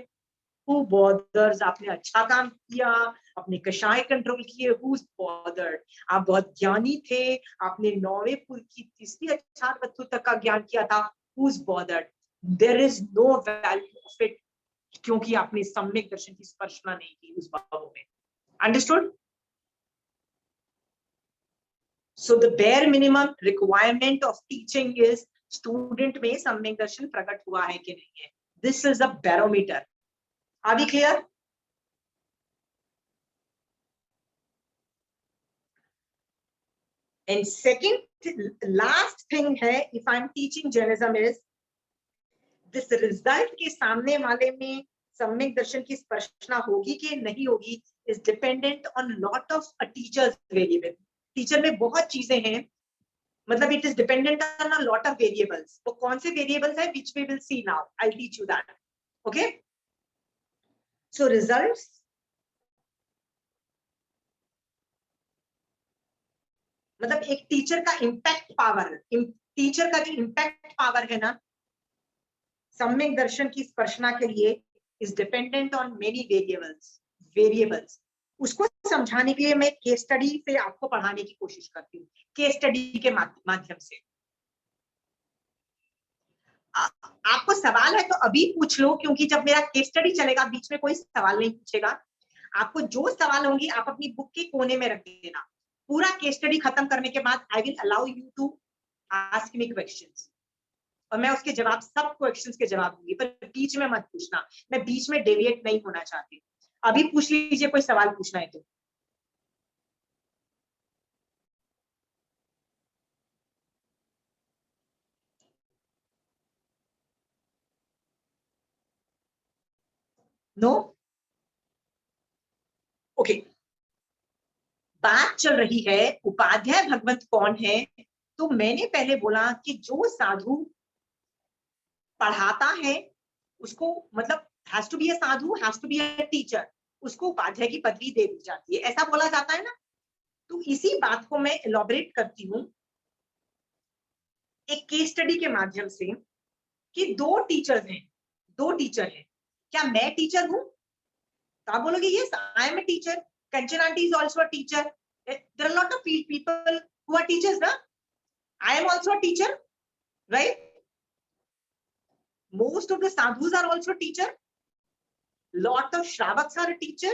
who bothers, आपने अच्छा काम किया, अपने कषाय कंट्रोल किए, who's bothered, आप बहुत ज्ञानी थे, आपने 9वें पुर की तीसरी अक्षार वस्तु तक का ज्ञान किया था, who's bothered, there is no value of it, क्योंकि आपने सम्यक दर्शन की स्पर्शना नहीं की उस भाव में। Understood? So the bare minimum requirement of teaching is student में सम्यक दर्शन प्रकट हुआ है कि नहीं है। This is a barometer. Are we clear? And second, last thing है, if I'm teaching Jainism is this result के सामने वाले में सम्यक दर्शन की स्पर्शना होगी कि नहीं होगी is dependent on lot of a teacher's variable. Teacher में बहुत चीजें हैं, मतलब it is dependent on a lot of variables. वो कौन से variables है which we will see now. I'll teach you that. Okay? So results, मतलब एक टीचर का इम्पैक्ट पावर, टीचर का जो इम्पैक्ट पावर है ना सम्यक दर्शन की स्पर्शना के लिए is dependent on many variables. उसको समझाने के लिए मैं केस स्टडी से आपको पढ़ाने की कोशिश करती हूँ, केस स्टडी के माध्यम से। आपको सवाल है तो अभी पूछ लो, क्योंकि जब मेरा केस स्टडी चलेगा बीच में कोई सवाल नहीं पूछेगा। आपको जो सवाल होंगे आप अपनी बुक के कोने में रख देना। पूरा केस स्टडी खत्म करने के बाद I will allow you to ask me questions, और मैं उसके जवाब, सब क्वेश्चंस के जवाब दूंगी, पर बीच में मत पूछना, मैं बीच में डेविएट नहीं होना चाहती। अभी पूछ लीजिए कोई सवाल पूछना है तो। नो? ओके, बात चल रही है उपाध्याय भगवंत कौन है। तो मैंने पहले बोला कि जो साधु पढ़ाता है उसको मतलब has to be a sadhu, has to be a teacher, उसको उपाध्याय की पदवी दे दी जाती है, ऐसा बोला जाता है ना। तो इसी बात को मैं एलॉबरेट करती हूँ एक केस स्टडी के माध्यम से कि दो टीचर्स हैं, दो टीचर हैं, क्या मैं टीचर हूं? तो आप बोलोगे yes I am a teacher, Kanchan aunty is also a teacher, there are lot of people who are teachers ना, I am also a teacher, right? Most of the sadhus are also teacher, lot of shravaks are a teacher,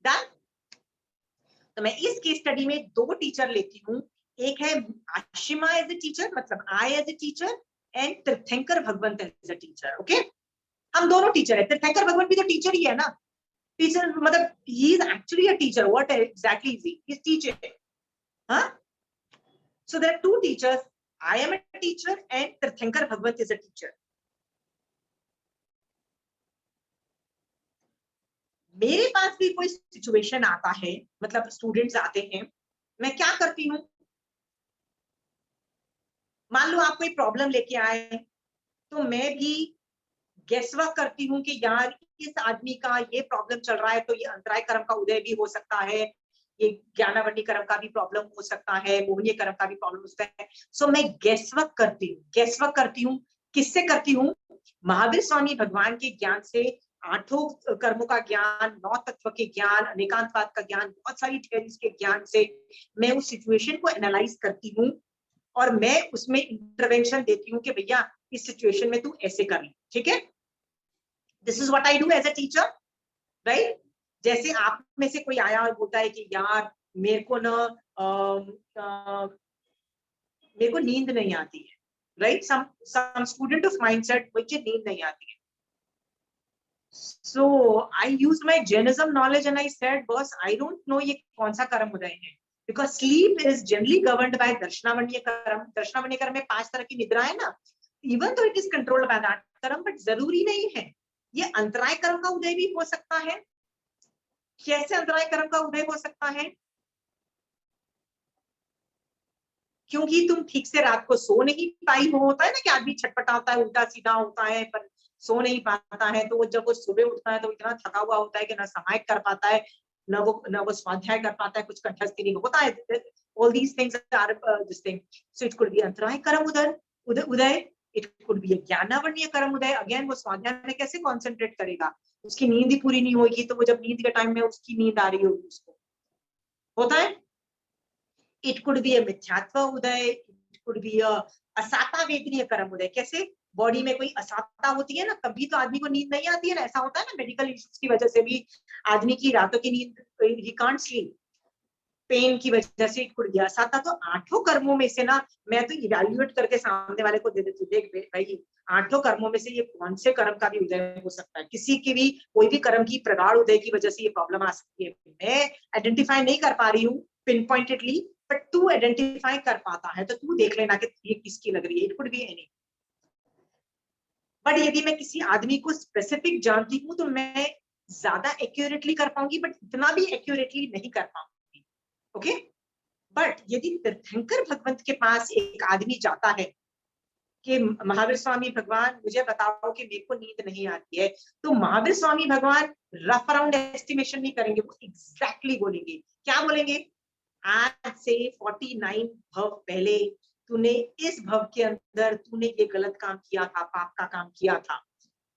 done। तो मैं इस case study में दो teacher लेती हूँ, एक है आशिमा एज ए टीचर, मतलब आई एज ए टीचर, एंड तीर्थंकर भगवंत एज ए टीचर। ओके, हम दोनों टीचर है। तीर्थंकर भगवंत भी तो टीचर ही है ना, टीचर मतलब he is actually a teacher, what exactly is he is teacher. हाँ, so there are two teachers, I am a teacher and तीर्थंकर भगवंत इज अ टीचर। मेरे पास भी कोई सिचुएशन आता है, मतलब स्टूडेंट्स आते हैं, मैं क्या करती हूँ, मान लो आप कोई प्रॉब्लम लेके आए, तो मैं भी गेसवर्क करती हूँ कि यार इस आदमी का ये प्रॉब्लम चल रहा है, तो ये अंतराय कर्म का उदय भी हो सकता है, ये ज्ञानावंडी कर्म का भी प्रॉब्लम हो सकता है, मोहनीय कर्म का भी प्रॉब्लम हो सकता है। सो मैं गेसवर्क करती हूँ, गेसवर्क करती हूँ, किससे करती हूँ? महावीर स्वामी भगवान के ज्ञान से, आठों कर्मों का ज्ञान, नौ तत्व के ज्ञान, अनेकांतवाद का ज्ञान, बहुत सारी थ्योरीज के ज्ञान से मैं उस सिचुएशन को एनालाइज करती हूँ और मैं उसमें इंटरवेंशन देती हूँ कि भैया इस सिचुएशन में तू ऐसे कर ले, ठीक है? This is what I do as a teacher, right? जैसे आप में से कोई आया और बोलता है कि यार मेरे को ना मेरे को नींद नहीं आती है, right? Some student of mindset मुझे नींद नहीं आती है। So I used my Jainism knowledge and I said, boss, I don't know ये कौन सा कर्म उदय है, because sleep is generally governed by दर्शनावण्य कर्म। दर्शनावण्य कर्म में 5 तरह की निद्रा है ना, even though it is controlled by that कर्म, but जरूरी नहीं है। ये अंतराय कर्म का उदय भी हो सकता है। कैसे अंतराय कर्म का उदय हो सकता है? क्योंकि तुम ठीक से रात को सो नहीं पाई हो। होता है ना कि आदमी छटपटाता है, उल्टा सीधा होता है, पर सो नहीं पाता है, तो वो जब वो सुबह उठता है तो इतना थका हुआ होता है कि ना समाहित कर पाता है, न वो स्वाध्याय कर पाता है, कुछ कंठस्थ नहीं होता है। All these things are this thing. So it could be antaray karma uday, it could be gyanavaran karma uday. Again वो स्वाध्याय में कैसे कॉन्सेंट्रेट करेगा, उसकी नींद ही पूरी नहीं होगी, तो वो जब नींद के टाइम में उसकी नींद आ रही होगी उसको, होता है। इट कुड बी अ मिथ्यात्व उदय, इट कुड बी अ असाता वेदनीय कर्म उदय। कैसे? बॉडी में कोई असाता होती है ना, कभी तो आदमी को नींद नहीं आती है ना, ऐसा होता है ना, मेडिकल इश्यूज की वजह से भी आदमी की रातों की नींद, ही कांट स्लीप, पेन की वजह से। It could be asata. तो आठों कर्मों में से ना, मैं तो इवैल्यूएट करके सामने वाले को दे देती हूँ, देख भाई आठों कर्मों में से ये कौन से कर्म का भी उदय हो सकता है। किसी की भी कोई भी कर्म की प्रगाढ़ उदय की वजह से ये प्रॉब्लम आ सकती है। मैं आइडेंटिफाई नहीं कर पा रही हूँ पिन पॉइंटेडली, बट तू आइडेंटिफाई कर पाता है, तो तू देख लेना कि ये किसकी लग रही है। It could be any. But यदि मैं किसी आदमी को स्पेसिफिक जानती हूँ तो मैं ज्यादा एक्यूरेटली कर पाऊंगी, बट इतना भी एक्यूरेटली नहीं कर पाऊंगी। ओके, बट यदि तीर्थंकर भगवंत के पास एक आदमी जाता है कि महावीर स्वामी भगवान मुझे बताओ कि मेरे को नींद नहीं आती है, तो महावीर स्वामी भगवान रफ अराउंड एस्टिमेशन नहीं करेंगे, वो एग्जैक्टली बोलेंगे। क्या बोलेंगे? आज से 49 भव पहले तूने इस भव के अंदर तूने ये गलत काम किया था, पाप का काम किया था।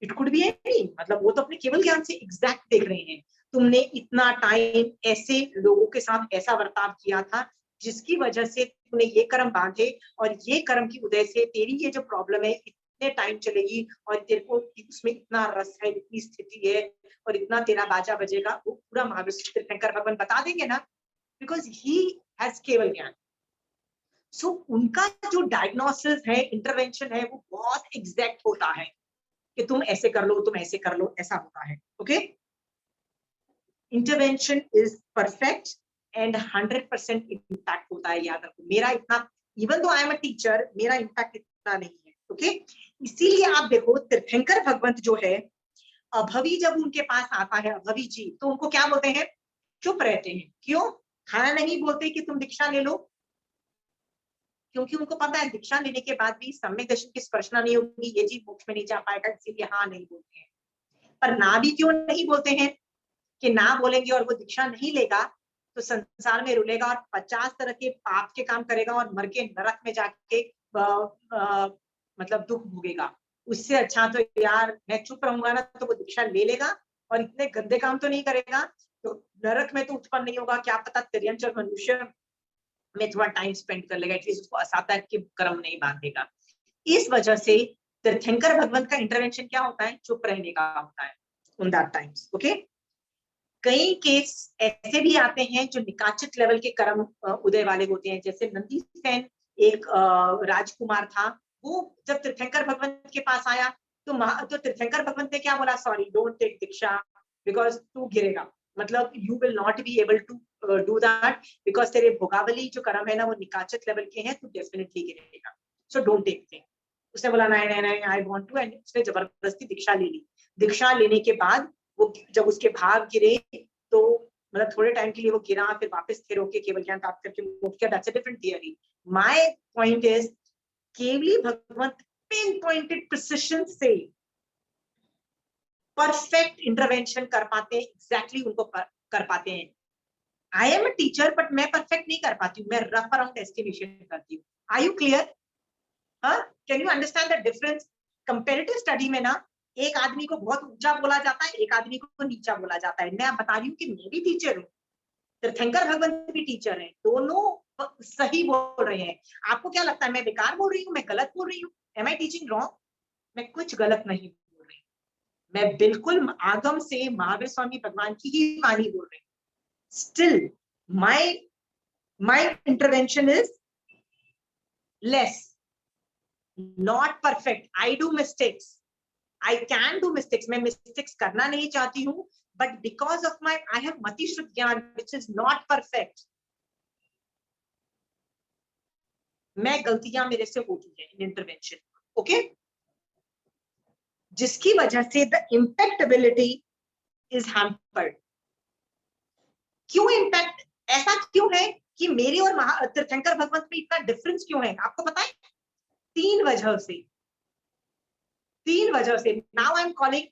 इट कुड बी एनी, मतलब वो तो अपने केवल ज्ञान से एग्जैक्ट देख रहे हैं, तुमने इतना टाइम ऐसे लोगों के साथ ऐसा बर्ताव किया था जिसकी वजह से तूने ये कर्म बांधे, और ये कर्म की उदय से तेरी ये जो प्रॉब्लम है इतने टाइम चलेगी, और तेरे को उसमें इतना रस है, इतनी स्थिति है, और इतना तेरा बाजा बजेगा। वो पूरा महावीर तीर्थंकर भगवान बता देंगे ना, बिकॉज ही हैज केवल ज्ञान। सो उनका जो डायग्नोसिस है, इंटरवेंशन है, वो बहुत एग्जैक्ट होता है कि तुम ऐसे कर लो, तुम ऐसे कर लो, ऐसा होता है। Okay, intervention is perfect and 100% impact होता है। याद रखो, मेरा इतना, even though I am a teacher, मेरा इम्पैक्ट इतना नहीं है। ओके, इसीलिए आप देखो तीर्थंकर भगवंत जो है, अभवी जब उनके पास आता है, अभवी जी, तो उनको क्या बोलते हैं? चुप रहते हैं। क्यों? खाना नहीं बोलते कि तुम दीक्षा ले लो, क्योंकि उनको पता है दीक्षा लेने के बाद भी सम्यक दर्शन की स्पर्शना नहीं होगी, ये जीव मोक्ष में नहीं जा पाएगा, इसीलिए हाँ नहीं बोलते हैं। पर ना भी क्यों नहीं बोलते हैं कि ना बोलेंगे और वो दीक्षा नहीं लेगा तो संसार में रुलेगा और 50 तरह के पाप के काम करेगा और मर के नरक में जाके मतलब दुख भोगेगा। उससे अच्छा तो यार मैं चुप रहूंगा ना, तो वो दीक्षा ले लेगा और इतने गंदे काम तो नहीं करेगा, तो नरक में तो उत्पन्न नहीं होगा, क्या पता तिर्यंचर मनुष्य में थोड़ा टाइम स्पेंड कर लेगा, एटलीस्ट उसको असाता के कर्म नहीं बांधेगा। इस वजह से तीर्थंकर भगवंत का इंटरवेंशन क्या होता है, चुप रहने का होता है उन दैट टाइम्स। ओके, कई केस ऐसे भी आते हैं जो निकाचित लेवल के कर्म उदय वाले होते हैं, जैसे नंदी सेन एक राजकुमार था, वो जब तीर्थंकर भगवंत के पास आया तो तीर्थंकर भगवंत ने क्या बोला, sorry don't take diksha because तू गिरेगा, मतलब you will not be able to do that because तेरे भोगावली जो कर्म है ना वो निकाचित लेवल के हैं, तू डेफिनेटली गिरेगा, सो डोंट टेक थिंग। उसने बोला नहीं नहीं नहीं आई वांट टू, एंड उसने जबरदस्ती दीक्षा ले ली। दीक्षा लेने के बाद वो जब उसके भाव गिरे तो मतलब थोड़े टाइम के लिए वो गिरा, फिर वापस स्थिर होकर केवल ज्ञान प्राप्त करके मुक्त किया। That's a different theory. My point is Kevali Bhagwant pin pointed precision से परफेक्ट इंटरवेंशन कर पाते हैं, एग्जैक्टली उनको कर पाते हैं। आई एम अ टीचर बट मैं परफेक्ट नहीं कर पाती हूँ, मैं रफ अराउंड एस्टिमेशन करती हूँ। Are you clear? Can you understand the difference? Comparative study में ना एक आदमी को बहुत ऊंचा बोला जाता है, एक आदमी को नीचा बोला जाता है। मैं आप बता रही हूँ कि मैं भी टीचर हूँ, तीर्थंकर भगवंत भी टीचर है, दोनों सही बोल रहे हैं। आपको क्या लगता है मैं बेकार बोल रही हूँ, मैं गलत बोल रही हूँ? Am I teaching wrong? मैं कुछ गलत नहीं बोल रही, मैं बिल्कुल आगम से महावीर स्वामी भगवान की ही वाणी बोल रही हूँ। Still my intervention is less, not perfect. I do mistakes, I can do mistakes, मैं mistakes करना नहीं चाहती हूँ, but because of my I have mati shruti ज्ञान which is not perfect, मैं गलतियां मेरे से होती है इन इंटरवेंशन, ओके, जिसकी वजह से the impactability is hampered। क्यों इम्पैक्ट ऐसा क्यों है कि मेरे और तीर्थंकर भगवंत में इतना डिफरेंस क्यों है? आपको पता है, तीन वजह से। नाउ आई एम कॉलिंग,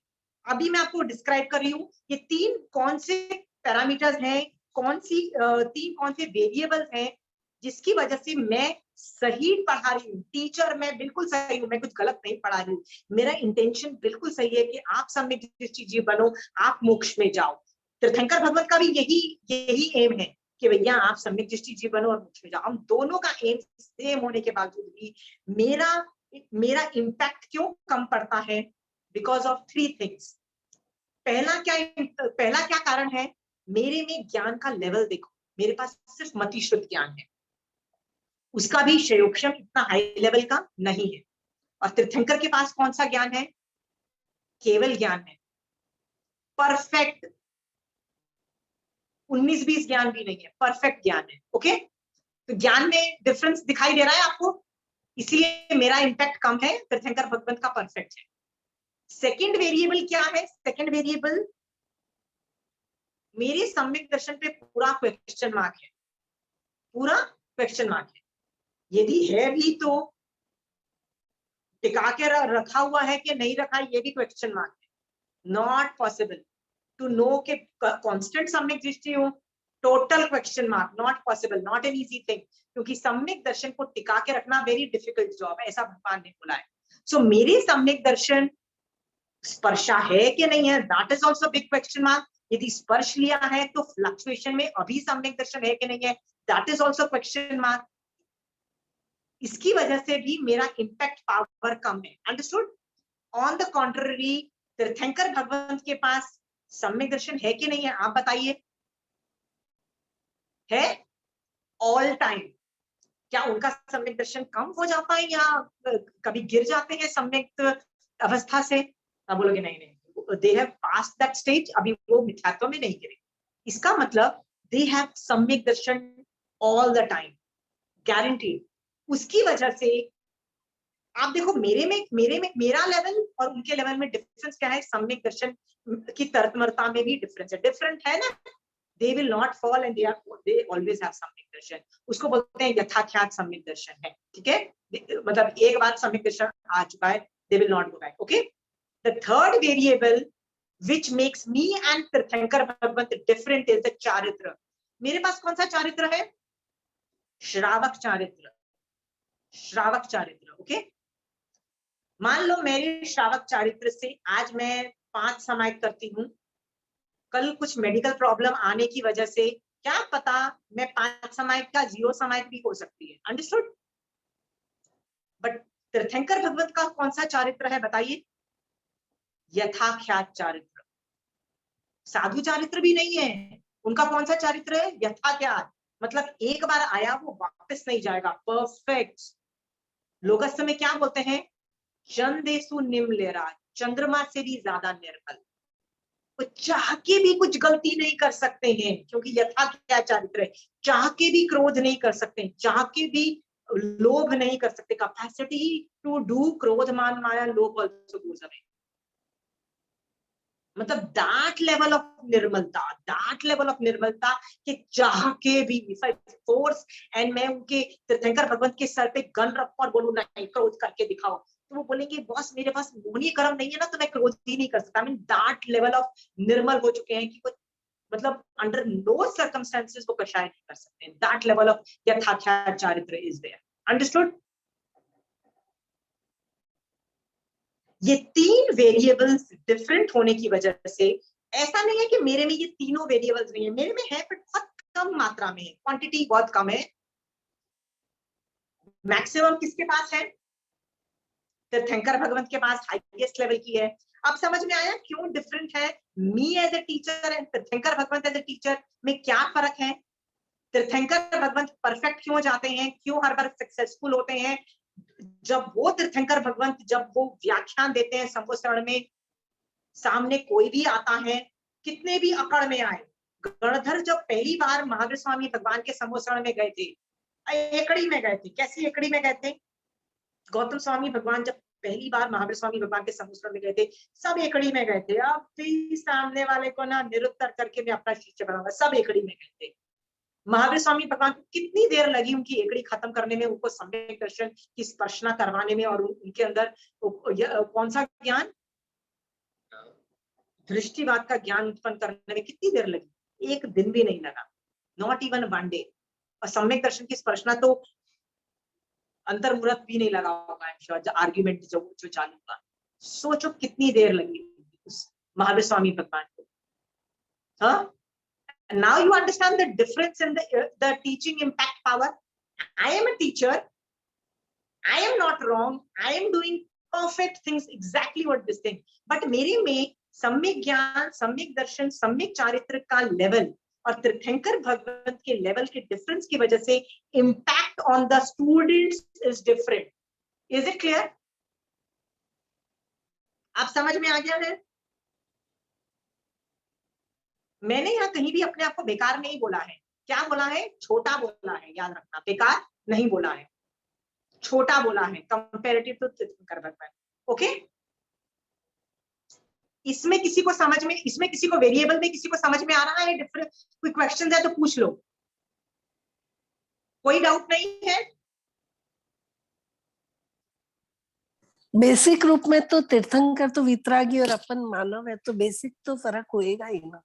अभी मैं आपको डिस्क्राइब कर रही हूँ ये तीन कौन से पैरामीटर्स हैं, कौन से वेरिएबल्स हैं जिसकी वजह से मैं सही पढ़ा रही हूँ। टीचर मैं बिल्कुल सही हूँ, मैं कुछ गलत नहीं पढ़ा रही हूँ, मेरा इंटेंशन बिल्कुल सही है कि आप सब में जिस चीज बनो, आप मोक्ष में जाओ। तीर्थंकर भगवंत का भी यही एम है कि भैया आप सब में जिस चीज बनो और मोक्ष में जाओ। हम दोनों का एम सेम होने के बावजूद भी मेरा इम्पैक्ट क्यों कम पड़ता है? Because of 3 things. पहला क्या कारण है? मेरे में ज्ञान का लेवल देखो, मेरे पास सिर्फ मतिश्रुत ज्ञान है, उसका भी शयोक्षम इतना हाई लेवल का नहीं है। और तीर्थंकर के पास कौन सा ज्ञान है? केवल ज्ञान है, परफेक्ट 19-20 ज्ञान भी नहीं है, परफेक्ट ज्ञान है। ओके, तो ज्ञान में डिफरेंस दिखाई दे रहा है आपको, इसलिए मेरा इम्पैक्ट कम है, तीर्थंकर भगवंत का परफेक्ट है। सेकंड वेरिएबल क्या है? सेकंड वेरिएबल मेरे सम्यक दर्शन पे पूरा क्वेश्चन मार्क है, पूरा क्वेश्चन मार्क है। यदि है भी तो टिका के रखा हुआ है कि नहीं रखा, ये भी क्वेश्चन मार्क है। नॉट पॉसिबल टू नो के कांस्टेंट सम्यक दृष्टि हो, total question mark, not possible, not an easy thing, क्योंकि सम्यक दर्शन को टिका के रखना वेरी डिफिकल्ट जॉब है, ऐसा भगवान ने बोला है। सो मेरे सम्यक दर्शन स्पर्शा है कि नहीं है, that is also big question mark. यदि स्पर्श लिया है तो फ्लक्चुएशन में अभी सम्यक दर्शन है कि नहीं है, that is also question mark. इसकी वजह से भी मेरा इम्पैक्ट पावर कम है। अंडरस्टूड? ऑन द कॉन्ट्ररी, तीर्थंकर भगवंत के पास सम्यक दर्शन है कि नहीं है, आप बताइए। है ऑल टाइम। क्या उनका सम्यक दर्शन कम हो जाता है या कभी गिर जाते हैं सम्यक अवस्था से? आप बोलोगे नहीं नहीं, they have passed that stage, अभी वो मिथ्यात्व में नहीं गिरे। इसका मतलब they have samyak Darshan all the time, guaranteed. उसकी वजह से आप देखो मेरे में मेरा लेवल और उनके लेवल में डिफरेंस क्या है? सम्यक दर्शन की तर्कमरता में भी डिफरेंस है। डिफरेंट है ना, they will not fall and they always have सम्यक दर्शन। उसको बोलते हैं यथाख्यात सम्यक दर्शन है, ठीक है, मतलब एक बार सम्यक दर्शन आ चुका है, they will not go back, okay। The third variable which makes me and Tirthankar Bhagwat different is the चारित्र। मेरे पास कौन सा चारित्र है? श्रावक चारित्र, श्रावक चारित्र, ओके। मान लो मेरे श्रावक चारित्र से आज मैं 5 समायिक करती हूँ, कल कुछ मेडिकल प्रॉब्लम आने की वजह से क्या पता मैं 5 समायिक का 0 समायिक भी हो सकती है, अंडरस्टूड। बट तीर्थंकर भगवत का कौन सा चारित्र है बताइए? यथाख्यात चारित्र। साधु चारित्र भी नहीं है, उनका कौन सा चारित्र है? यथाख्यात, मतलब एक बार आया वो वापस नहीं जाएगा, परफेक्ट। लोकस्थ में क्या बोलते हैं? चंदेसु निम्लेरा, चंद्रमा से भी ज्यादा निर्मल। वो चाह के भी कुछ गलती नहीं कर सकते हैं, क्योंकि यथाख्यात चारित्र है। चाह के भी क्रोध नहीं कर सकते, चाह के भी लोभ नहीं कर सकते। कैपेसिटी टू डू क्रोध मान माया लोभ also goes away। मतलब दैट लेवल ऑफ निर्मलता, दैट लेवल ऑफ निर्मलता कि चाह के भी फोर्स एंड मैं उनके तीर्थंकर भगवंत के सर पे गन रख और बोलूं नहीं क्रोध करके दिखाओ, तो वो बोलेंगे बॉस मेरे पास मोहनीय कर्म नहीं है ना, तो मैं क्रोध ही नहीं कर सकता। I mean that level of निर्मल हो चुके हैं कि वो मतलब अंडर नो सर्कमस्टेंसेस वो कषाय नहीं कर सकते। दैट लेवल ऑफ यथाख्यात चारित्र इज देयर, अंडरस्टूड। ये 3 वेरिएबल्स डिफरेंट होने की वजह से ऐसा नहीं है कि मेरे में ये तीनों वेरिएबल्स नहीं है, मेरे में है बट बहुत कम मात्रा में है, क्वांटिटी बहुत कम है। मैक्सिमम किसके पास है? तीर्थंकर भगवंत के पास हाईएस्ट लेवल की है। अब समझ में आया क्यों डिफरेंट है? Me as a teacher and तीर्थंकर भगवंत एज ए टीचर में क्या फर्क है? तीर्थंकर भगवंत परफेक्ट क्यों जाते हैं, क्यों हर बार सक्सेसफुल होते हैं? जब वो तीर्थंकर भगवंत जब वो व्याख्यान देते हैं संबोधन में, सामने कोई भी आता है, कितने भी अकड़ में आए। गणधर जब पहली बार महावीर स्वामी भगवान के संबोधन में गए थे, एकड़ी में गए थे। कैसी एकड़ी में गए थे? गौतम स्वामी भगवान जब पहली बार महावीर स्वामी भगवान के संबोधन में गए थे, सब एकड़ी में गए थे। अब भी सामने वाले को ना निरुत्तर करके मैं अपना शिष्य बनाऊंगा, सब एकड़ी में गए थे। महावीर स्वामी भगवान को कितनी देर लगी उनकी एकड़ी खत्म करने में, उनको सम्यक दर्शन की स्पर्शना करवाने में, और उनके अंदर कौन सा ज्ञान, दृष्टिवाद का ज्ञान उत्पन्न करने में कितनी देर लगी? 1 दिन भी नहीं लगा, नॉट इवन 1 डे। और सम्यक दर्शन की स्पर्शना तो अंतर्मुहूर्त भी नहीं लगा होगा, आर्ग्यूमेंट जो चालू हुआ। सोचो कितनी देर लगी उस महावीर स्वामी भगवान को। हाँ, now you understand the difference in the teaching impact power. I am a teacher, I am not wrong, I am doing perfect things, exactly what this thing, but मेरे में सम्यक ज्ञान, सम्यक दर्शन, सम्यक चारित्र का लेवल और तीर्थंकर भगवंत के लेवल के डिफरेंस की वजह से impact on the students is different. Is it clear? आप समझ में आ गया है? मैंने यहाँ कहीं भी अपने आप को बेकार नहीं बोला है। क्या बोला है? छोटा बोला है, याद रखना, बेकार नहीं बोला है, छोटा बोला है कंपैरेटिव टू तीर्थंकर भगवंत। ओके, इसमें किसी को समझ में, इसमें किसी को वेरिएबल में किसी को समझ में आ रहा है? डिफरेंट कोई क्वेश्चन है तो पूछ लो, कोई डाउट नहीं है? बेसिक रूप में तो तीर्थंकर तो वितरागी और अपन मानव है, तो बेसिक तो फर्क होएगा ही ना।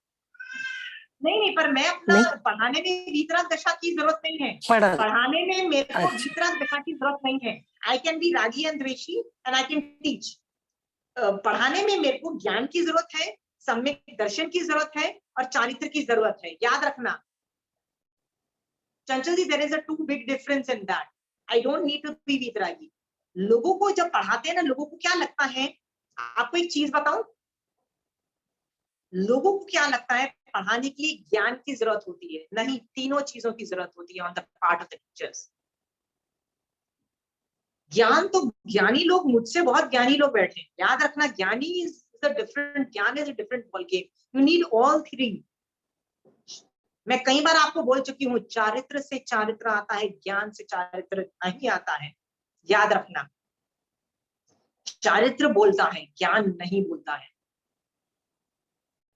नहीं, पर मैं अपना पढ़ाने में वीतराग दशा की जरूरत नहीं है। पढ़ाने में मेरे को वीतराग दशा की जरूरत नहीं है। I can be ragi and dweshi and I can teach. पढ़ाने में मेरे को ज्ञान की जरूरत है, सम्यक दर्शन की जरूरत है और चारित्र की जरूरत है। याद रखना Chanchal ji, there is a too big difference in that. I don't need to be vitaragi. लोगों को जब पढ़ाते हैं ना, लोगों को क्या लगता है, आपको एक चीज बताऊं, लोगों को क्या लगता है पढ़ाने के लिए ज्ञान की जरूरत होती है। नहीं, तीनों चीजों की जरूरत होती है on the part of the teachers. ज्ञान तो ज्ञानी लोग, मुझसे बहुत ज्ञानी लोग बैठे हैं, याद रखना, ज्ञानी इज अ डिफरेंट, ज्ञान is a different ball game. You need all 3। मैं कई बार आपको बोल चुकी हूँ, चारित्र से चारित्र आता है, ज्ञान से चारित्र नहीं आता है। याद रखना, चारित्र बोलता है, ज्ञान नहीं बोलता है।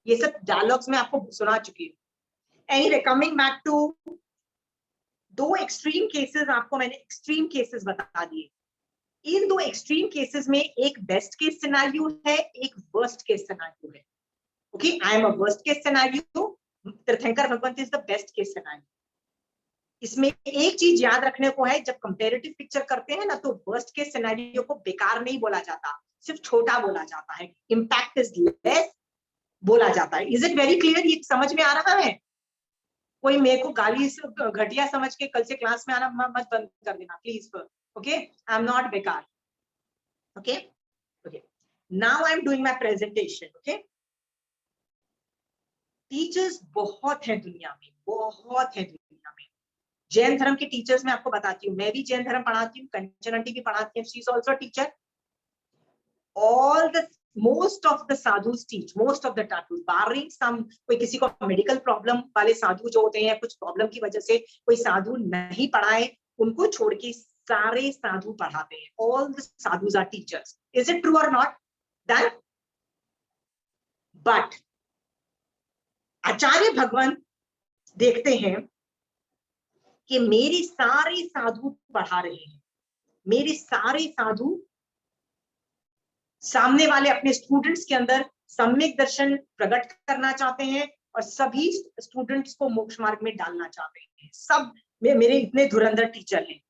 ये सब डायलॉग्स में आपको सुना चुकी हूँ। एनीवे कमिंग बैक टू, दो एक्सट्रीम केसेस आपको मैंने एक्सट्रीम केसेस बता दिए। इन दो एक्सट्रीम केसेस में एक बेस्ट केस सिनेरियो है, एक वर्स्ट केस सिनेरियो है। Okay, I am a worst case scenario, tirthankar bhagwant is the best case scenario. इसमें एक चीज याद रखने को है, जब कंपैरेटिव पिक्चर करते हैं ना, तो वर्स्ट केस सिनेरियो को बेकार नहीं बोला जाता, सिर्फ छोटा बोला जाता है, इम्पैक्ट इज लेस बोला जाता है। Is it very clear? ये समझ में आ रहा है? कोई मेरे को गाली घटिया समझ के कल से क्लास में आना मत बंद कर देना please. Okay, I am not bekaar. Okay okay, now I am doing my presentation. Okay, teachers बहुत है दुनिया में, बहुत है दुनिया में। जैन धर्म के टीचर्स मैं आपको बताती हूँ, मैं भी जैन धर्म पढ़ाती हूँ, कंचन आंटी भी पढ़ाती है, she is also teacher. All the most of the sadhus teach, most of the sadhus barring some, कोई किसी को मेडिकल प्रॉब्लम वाले साधु जो होते हैं, कुछ प्रॉब्लम की वजह से कोई साधु नहीं पढ़ाए, उनको छोड़ के सारे साधु पढ़ाते हैं। all the sadhus are teachers. Is it true or not? Then but आचार्य भगवान देखते हैं कि मेरे सारे साधु पढ़ा रहे हैं, मेरे सारे साधु सामने वाले अपने स्टूडेंट्स के अंदर सम्यक दर्शन प्रकट करना चाहते हैं और सभी स्टूडेंट्स को मोक्ष मार्ग में डालना चाहते हैं। सब मेरे इतने धुरंधर टीचर हैं,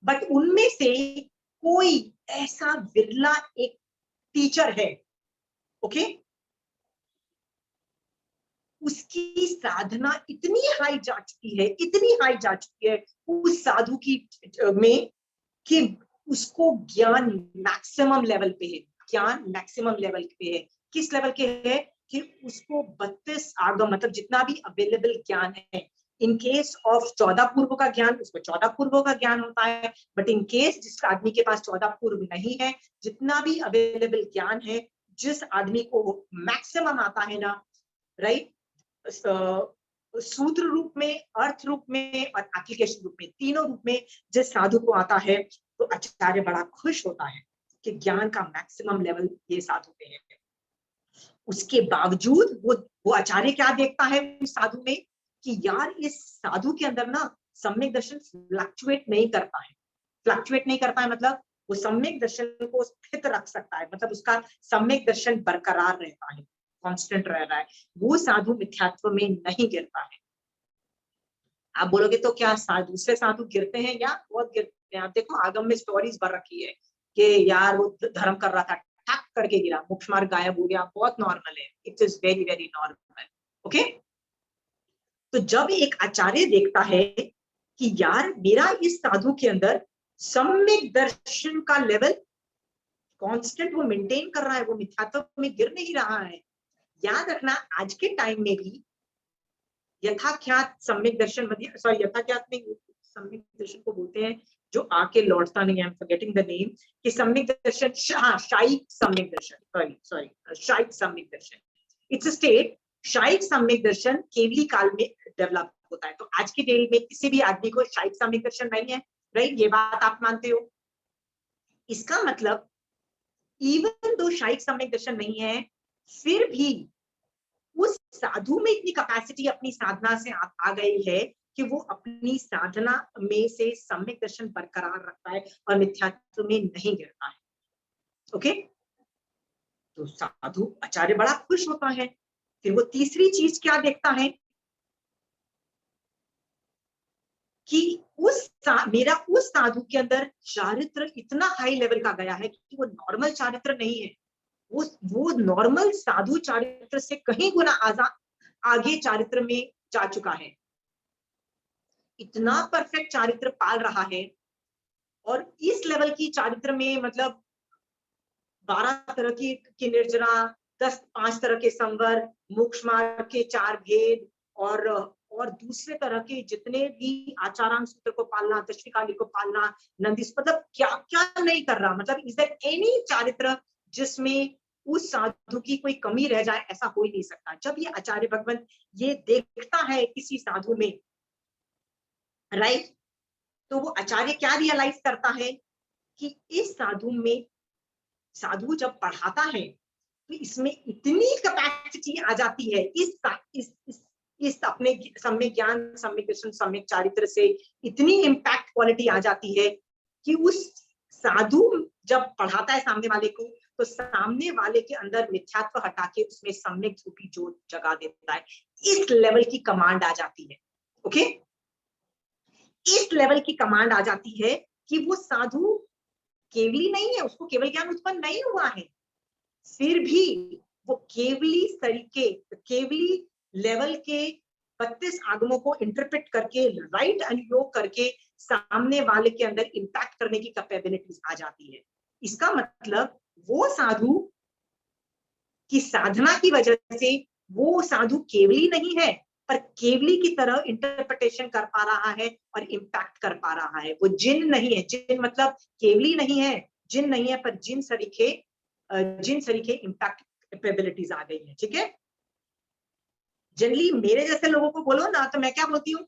बट उनमें से कोई ऐसा विरला एक टीचर है, ओके, उसकी साधना इतनी हाई जा चुकी है, इतनी हाई जा चुकी है उस साधु की में, कि उसको ज्ञान मैक्सिमम लेवल पे है, ज्ञान मैक्सिमम लेवल पे है। किस लेवल के है कि उसको 32 आगम, मतलब जितना भी अवेलेबल ज्ञान है, इन केस ऑफ 14 पूर्व का ज्ञान, उसको 14 पूर्व का ज्ञान होता है, बट इन केस जिस आदमी के पास 14 पूर्व नहीं है, जितना भी अवेलेबल ज्ञान है, जिस आदमी को मैक्सिमम आता है ना, राइट, सूत्र रूप में, अर्थ रूप में और एप्लीकेशन रूप में, तीनों रूप में जिस साधु को आता है, तो आचार्य बड़ा खुश होता है कि ज्ञान का मैक्सिमम लेवल ये साधु पे है। उसके बावजूद वो आचार्य क्या देखता है उस साधु में, कि यार इस साधु के अंदर ना सम्यक दर्शन फ्लक्चुएट नहीं करता है। फ्लक्चुएट नहीं करता है मतलब वो सम्यक दर्शन को स्थित रख सकता है, मतलब उसका सम्यक दर्शन बरकरार रहता है, कांस्टेंट रह रहा है, वो साधु मिथ्यात्व में नहीं गिरता है। आप बोलोगे तो क्या दूसरे साधु गिरते हैं? या बहुत गिरते हैं। आप देखो आगम में स्टोरीज भर रखी है कि यार वो धर्म कर रहा था, ठक करके गिरा, मोक्ष मार्ग गायब हो गया, बहुत नॉर्मल है, it is very very normal. Okay, तो जब एक आचार्य देखता है कि यार मेरा इस साधु के अंदर सम्यक दर्शन का लेवल कांस्टेंट वो मेंटेन कर रहा है, वो मिथ्यात्व में गिर नहीं रहा है। याद रखना आज के टाइम में भी यथाख्यात सम्यक दर्शन, सॉरी यथाख्यात में सम्यक दर्शन को बोलते हैं जो आके लौटता नहीं है, I am forgetting the name, कि सम्यक दर्शन, शाइक सम्यक दर्शन, सॉरी शाइक सम्यक दर्शन, इट्स अ स्टेट। शाइक सम्यक दर्शन केवली काल में डेवलप होता है। तो आज की डेट में किसी भी आदमी को शाइक सम्यक दर्शन नहीं है, राइट, ये बात आप मानते हो। इसका मतलब इवन दो शाइक सम्यक दर्शन नहीं है, फिर भी उस साधु में इतनी कैपेसिटी अपनी साधना से आ गई है कि वो अपनी साधना में से सम्यक दर्शन बरकरार रखता है और मिथ्यात्व में नहीं गिरता है। ओके, तो साधु आचार्य बड़ा खुश होता है। फिर वो तीसरी चीज क्या देखता है कि मेरा उस साधु के अंदर चारित्र इतना हाई लेवल का गया है कि वो नॉर्मल चारित्र नहीं है, वो नॉर्मल साधु चारित्र से कहीं गुना आगे चारित्र में जा चुका है, इतना परफेक्ट चारित्र पाल रहा है। और इस लेवल की चारित्र में मतलब 12 तरह की निर्जरा, 5 तरह के संवर, मोक्ष मार्ग के 4 भेद और दूसरे तरह के जितने भी आचारांग सूत्र को पालना, दशविकाली को पालना, नंदीस, मतलब क्या क्या नहीं कर रहा। मतलब इज देयर एनी चारित्र जिसमें उस साधु की कोई कमी रह जाए? ऐसा हो ही नहीं सकता। जब ये आचार्य भगवंत ये देखता है किसी साधु में, राइट, तो वो आचार्य क्या रियलाइज करता है कि इस साधु में, साधु जब पढ़ाता है तो इसमें इतनी कैपेसिटी आ जाती है, इस इस अपने सम्यक ज्ञान, सम्यक दर्शन, सम्यक चारित्र से इतनी इम्पैक्ट क्वालिटी आ जाती है कि उस साधु जब पढ़ाता है सामने वाले को, तो सामने वाले के अंदर मिथ्यात्व हटा के उसमें सम्यक रूपी ज्योत जगा देता है। इस लेवल की कमांड आ जाती है। ओके, इस लेवल की कमांड आ जाती है कि वो साधु केवली नहीं है, उसको केवल ज्ञान उत्पन्न नहीं हुआ है, फिर भी वो केवली लेवल के 32 आगमों को इंटरप्रेट करके, राइट अनुयोग करके सामने वाले के अंदर इंपैक्ट करने की कैपेबिलिटीज आ जाती है। इसका मतलब वो साधु की साधना की वजह से वो साधु केवली नहीं है, पर केवली की तरह इंटरप्रिटेशन कर पा रहा है और इंपैक्ट कर पा रहा है। वो जिन नहीं है, जिन मतलब केवली नहीं है, जिन नहीं है, पर जिन सरीखे इंपैक्ट कैपेबिलिटीज आ गई है। ठीक है, जनरली मेरे जैसे लोगों को बोलो ना, तो मैं क्या बोलती हूँ,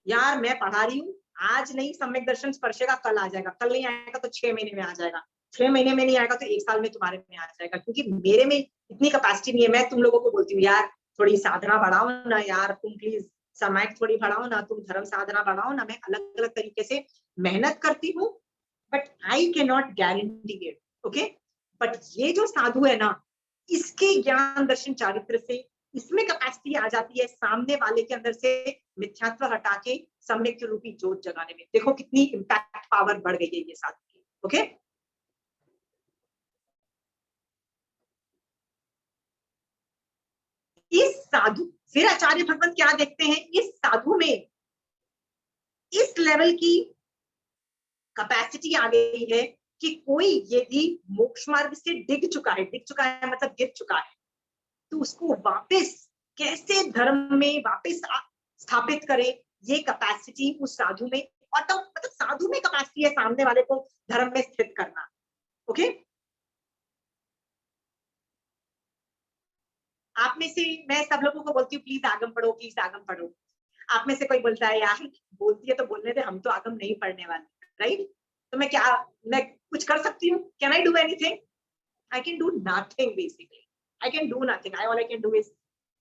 यार मैं पढ़ा रही हूँ, आज नहीं सम्यक दर्शन स्पर्शेगा, कल आ जाएगा, कल नहीं आएगा तो 6 महीने में आ जाएगा, 6 महीने में नहीं आएगा तो 1 साल में तुम्हारे में आ जाएगा, क्योंकि मेरे में इतनी कैपेसिटी नहीं है। मैं तुम लोगों को बोलती हूँ, यार थोड़ी साधना बढ़ाओ ना यार, तुम प्लीज समय थोड़ी बढ़ाओ ना, तुम धर्म साधना बढ़ाओ ना। मैं अलग अलग तरीके से मेहनत करती हूँ, but I can not guarantee it. Okay, but ये जो साधु है ना, इसके ज्ञान दर्शन चारित्र से इसमें कैपेसिटी आ जाती है सामने वाले के अंदर से मिथ्यात्व हटा के सम्यक रूपी ज्योत जगाने में। देखो कितनी इंपैक्ट पावर बढ़ गई है ये साधु की। ओके, इस साधु फिर आचार्य भगवत क्या देखते हैं, इस साधु में इस लेवल की कैपेसिटी आ गई है कि कोई यदि मोक्ष मार्ग से डिग चुका है मतलब गिर चुका है, तो उसको वापस कैसे धर्म में वापस स्थापित करे, ये कैपेसिटी उस साधु में, और तो मतलब साधु में कैपेसिटी है सामने वाले को धर्म में स्थित करना। ओके, आप में से मैं सब लोगों को बोलती हूँ प्लीज आगम पढ़ो, प्लीज आगम पढ़ो। आप में से कोई बोलता है यार बोलती है तो बोलने दे, हम तो आगम नहीं पढ़ने वाले, राइट? तो मैं कुछ कर सकती हूँ? Can I do anything? I can do nothing basically. I can do nothing. All I can do is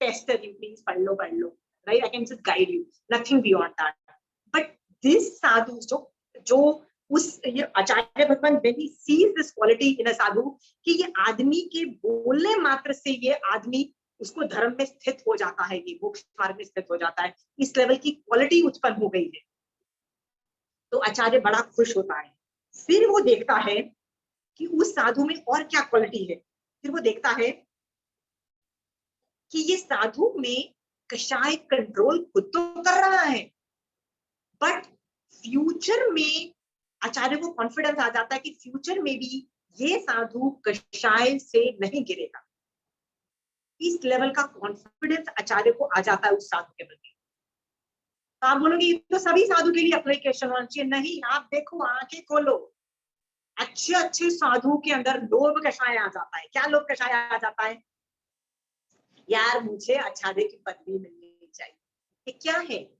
pester you, please पढ़ लो, right? I can just guide you. Nothing beyond that. But this sadhu, जो उस ये आचार्य भगवान when he sees this quality in a sadhu, कि ये आदमी के बोलने मात्र से ये आदमी उसको धर्म में स्थित हो जाता है, ये मोक्ष मार्ग में स्थित हो जाता है, इस लेवल की क्वालिटी उत्पन्न हो गई है, तो आचार्य बड़ा खुश होता है। फिर वो देखता है कि उस साधु में और क्या क्वालिटी है। फिर वो देखता है कि ये साधु में कषाय कंट्रोल खुद तो कर रहा है, बट फ्यूचर में आचार्य को कॉन्फिडेंस आ जाता है कि फ्यूचर में भी ये साधु कषाय से नहीं गिरेगा। इस लेवल का कॉन्फिडेंस आचार्य को आ जाता है उस साधु के प्रति। तो आप बोलोगे ये तो सभी साधु के लिए एप्लीकेशन होना चाहिए। नहीं, आप देखो, आंखें खोलो, अच्छे साधु के अंदर लोभ कषाय आ जाता है। क्या लोभ कषाय आ जाता है? यार मुझे आचार्य की पदवी मिलनी चाहिए। ये क्या है?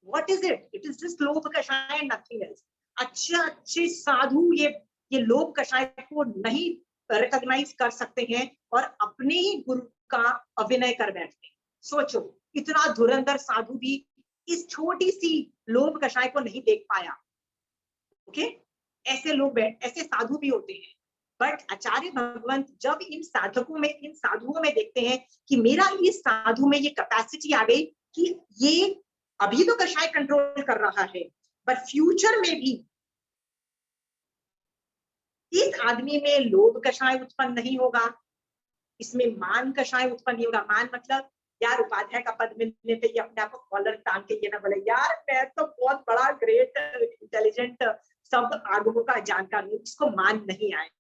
What is it? It is just लोभ कषाय and nothing else. अच्छे साधु ये लोभ कषाय को नहीं रिकॉग्नाइज कर सकते हैं और अपने ही गुरु का अभिनय कर बैठते हैं। सोचो, इतना धुरंधर साधु भी इस छोटी सी लोभ कषाय को नहीं देख पाया। ओके, ऐसे साधु भी होते हैं। बट आचार्य भगवंत जब इन साधुओं में देखते हैं कि मेरा इस साधु में ये कैपेसिटी आ गई कि ये अभी तो कषाय कंट्रोल कर रहा है, पर फ्यूचर में भी इस आदमी में लोभ कषाय उत्पन्न नहीं होगा, इसमें मान कषाय उत्पन्न नहीं होगा। मान मतलब यार उपाध्याय का पद मिलने पे ये अपने आप को कॉलर टांग के ये ना बोले यार मैं तो बहुत बड़ा ग्रेट इंटेलिजेंट सब आगमों का जानकार हूं, इसको मान नहीं आएगा।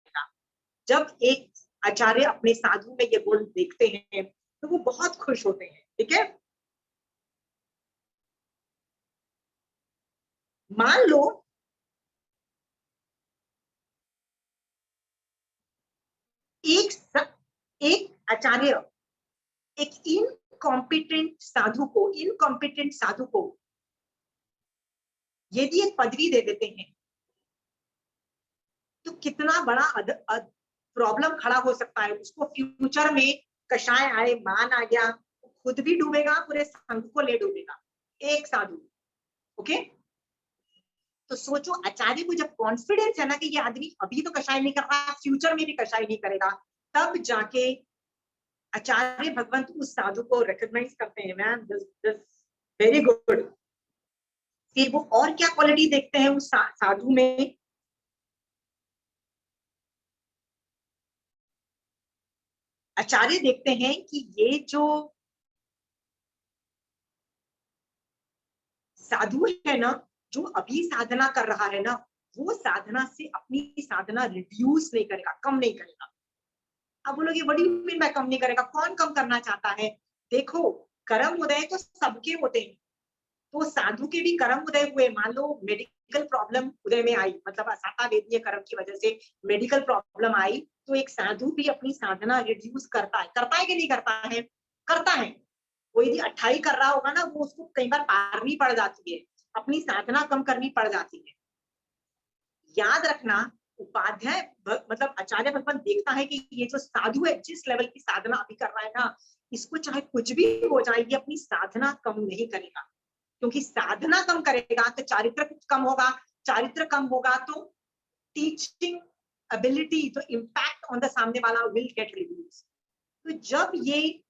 जब एक आचार्य अपने साधु में ये गुण देखते हैं तो वो बहुत खुश होते हैं। ठीक है, मान लो एक आचार्य एक इनकॉम्पिटेंट साधु को यदि एक पदवी दे देते हैं तो कितना बड़ा प्रॉब्लम खड़ा हो सकता है। उसको फ्यूचर में कषाय आए, मान आ गया, खुद भी डूबेगा, पूरे संघ को ले डूबेगा, एक साधु। ओके, तो सोचो आचार्य को जब कॉन्फिडेंस है ना कि ये आदमी अभी तो कषाय नहीं कर रहा, फ्यूचर में भी कषाय नहीं करेगा, तब जाके आचार्य भगवंत उस साधु को रिकॉग्नाइज करते हैं, मैम दिस वेरी गुड। फिर वो और क्या क्वालिटी देखते हैं उस साधु में, आचार्य देखते हैं कि ये जो साधु है ना, जो अभी साधना कर रहा है ना, वो साधना से अपनी साधना रिड्यूस नहीं करेगा, कम नहीं करेगा। अब बोलोगे what do you mean by कम नहीं करेगा, कौन कम करना चाहता है? देखो कर्म उदय तो सबके होते हैं, तो साधु के भी कर्म उदय हुए। मान लो मेडिकल प्रॉब्लम उदय में आई, मतलब असाता वेदीय कर्म की वजह से मेडिकल प्रॉब्लम आई, तो एक साधु भी अपनी साधना रिड्यूस करता है कि नहीं करता है? करता है। कोई भी 28 कर रहा होगा ना, वो उसको कई बार पारनी पड़ जाती है, अपनी साधना कम करनी पड़ जाती है। याद रखना, उपाध्याय मतलब आचार्य भगवान देखता है कि ये जो साधु है, जिस लेवल की साधना अभी कर रहा है ना, इसको चाहे कुछ भी हो जाए, ये अपनी साधना कम नहीं करेगा, क्योंकि साधना कम करेगा तो चारित्र कम होगा, चारित्र कम होगा तो टीचिंग एबिलिटी, तो इम्पैक्ट ऑन द सामने वाला विल गेट रिड्यूस। तो जब ये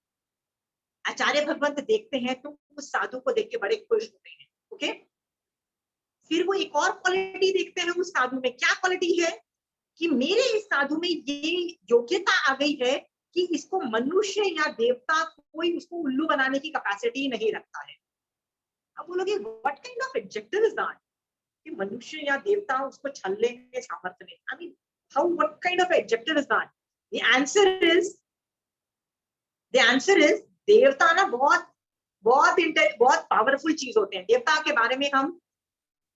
आचार्य भगवंत देखते हैं तो उस साधु को देख के बड़े खुश होते हैं। ओके, फिर वो एक और क्वालिटी देखते हैं उस साधु में। क्या क्वालिटी है? कि मेरे इस साधु में ये योग्यता आ गई है कि इसको मनुष्य या देवता कोई उसको उल्लू बनाने की कैपेसिटी नहीं रखता है। अब बोलोगे what kind of adjective is that, कि मनुष्य या देवता उसको छलने में सामर्थ्य नहीं। I mean how, what kind of adjective is that? The answer is देवता ना बहुत बहुत बहुत पावरफुल चीज होते हैं। देवता के बारे में हम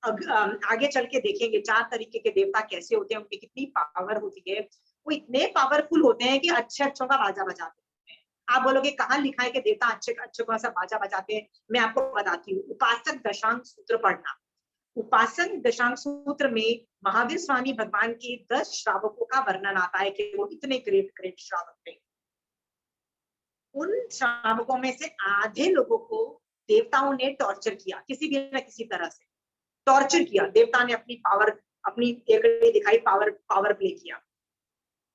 आगे चल के देखेंगे, 4 तरीके के देवता कैसे होते हैं, उनकी कितनी पावर होती है। वो इतने पावरफुल होते हैं कि अच्छे अच्छों का बाजा बजाते हैं। आप बोलोगे कहाँ लिखा है कि देवता अच्छे अच्छे का सा बाजा बजाते हैं? मैं आपको बताती हूँ। उपासक दशांग सूत्र पढ़ना। उपासक दशांग सूत्र में महावीर स्वामी भगवान के 10 श्रावकों का वर्णन आता है कि वो इतने ग्रेट ग्रेट श्रावक थे। उन श्रावकों में से आधे लोगों को देवताओं ने टॉर्चर किया, किसी भी न किसी तरह से टॉर्चर किया। देवता ने अपनी पावर, अपनी एकड़ी दिखाई, पावर प्ले किया।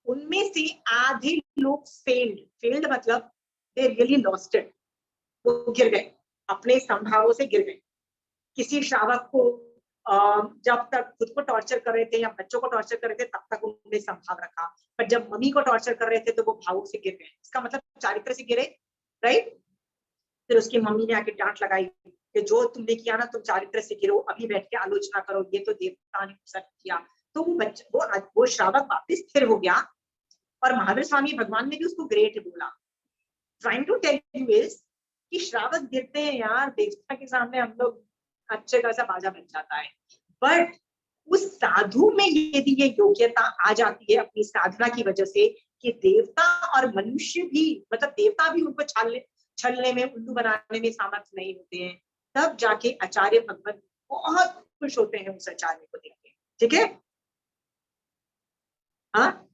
उनमें से आधे लोग फेल्ड मतलब दे रियली लॉस्ट इट, वो गिर गए, अपने संभावों से गिर गए। किसी श्रावक को जब तक खुद को टॉर्चर कर रहे थे या बच्चों को टॉर्चर कर रहे थे तब तक उन्होंने संभाव रखा, पर जब मम्मी को टॉर्चर कर रहे थे तो वो भावों से गिर गए। इसका मतलब चारित्र से गिरे, राइट? फिर उसकी मम्मी ने आके डांट लगाई कि जो तुमने किया ना, तुम चारित्र से गिरो, अभी बैठ के आलोचना करो, ये तो देवता ने सब किया। तो वो श्रावक वापस स्थिर हो गया और महावीर स्वामी भगवान ने भी उसको ग्रेट बोला। Trying to tell you is कि श्रावक गिरते हैं यार, देवता के सामने हम लोग अच्छे खासा बाजा बन जाता है। बट उस साधु में यदि ये योग्यता आ जाती है अपनी साधना की वजह से कि देवता और मनुष्य भी, मतलब देवता भी उनको छलने में, उल्लू बनाने में सामर्थ्य नहीं होते हैं, तब जाके आचार्य भगवत बहुत खुश होते हैं उस आचार्य को देख के। ठीक है? हाँ,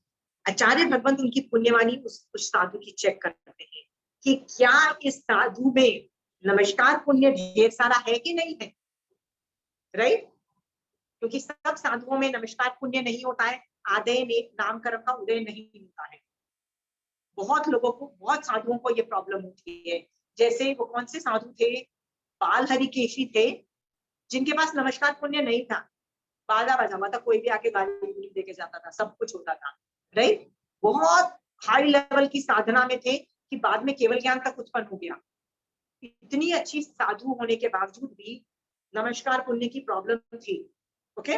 आचार्य भगवंत उनकी पुण्यवाणी उस साधु की चेक करते हैं कि क्या इस साधु में नमस्कार पुण्य ढेर सारा है कि नहीं है, राइट? क्योंकि सब साधुओं में नमस्कार पुण्य नहीं होता है, आदय में नामकरण का उदय नहीं होता है। बहुत लोगों को, बहुत साधुओं को ये प्रॉब्लम होती है। जैसे वो कौन से साधु थे, बाल हरिकेशी थे, जिनके पास नमस्कार पुण्य नहीं था, बाजा बजा था, कोई भी आके गाली देके जाता था, सब कुछ होता था, राइट? बहुत हाई लेवल की साधना में थे कि बाद में केवल ज्ञान तक उत्पन्न हो गया। इतनी अच्छी साधु होने के बावजूद भी नमस्कार पुण्य की प्रॉब्लम थी। ओके,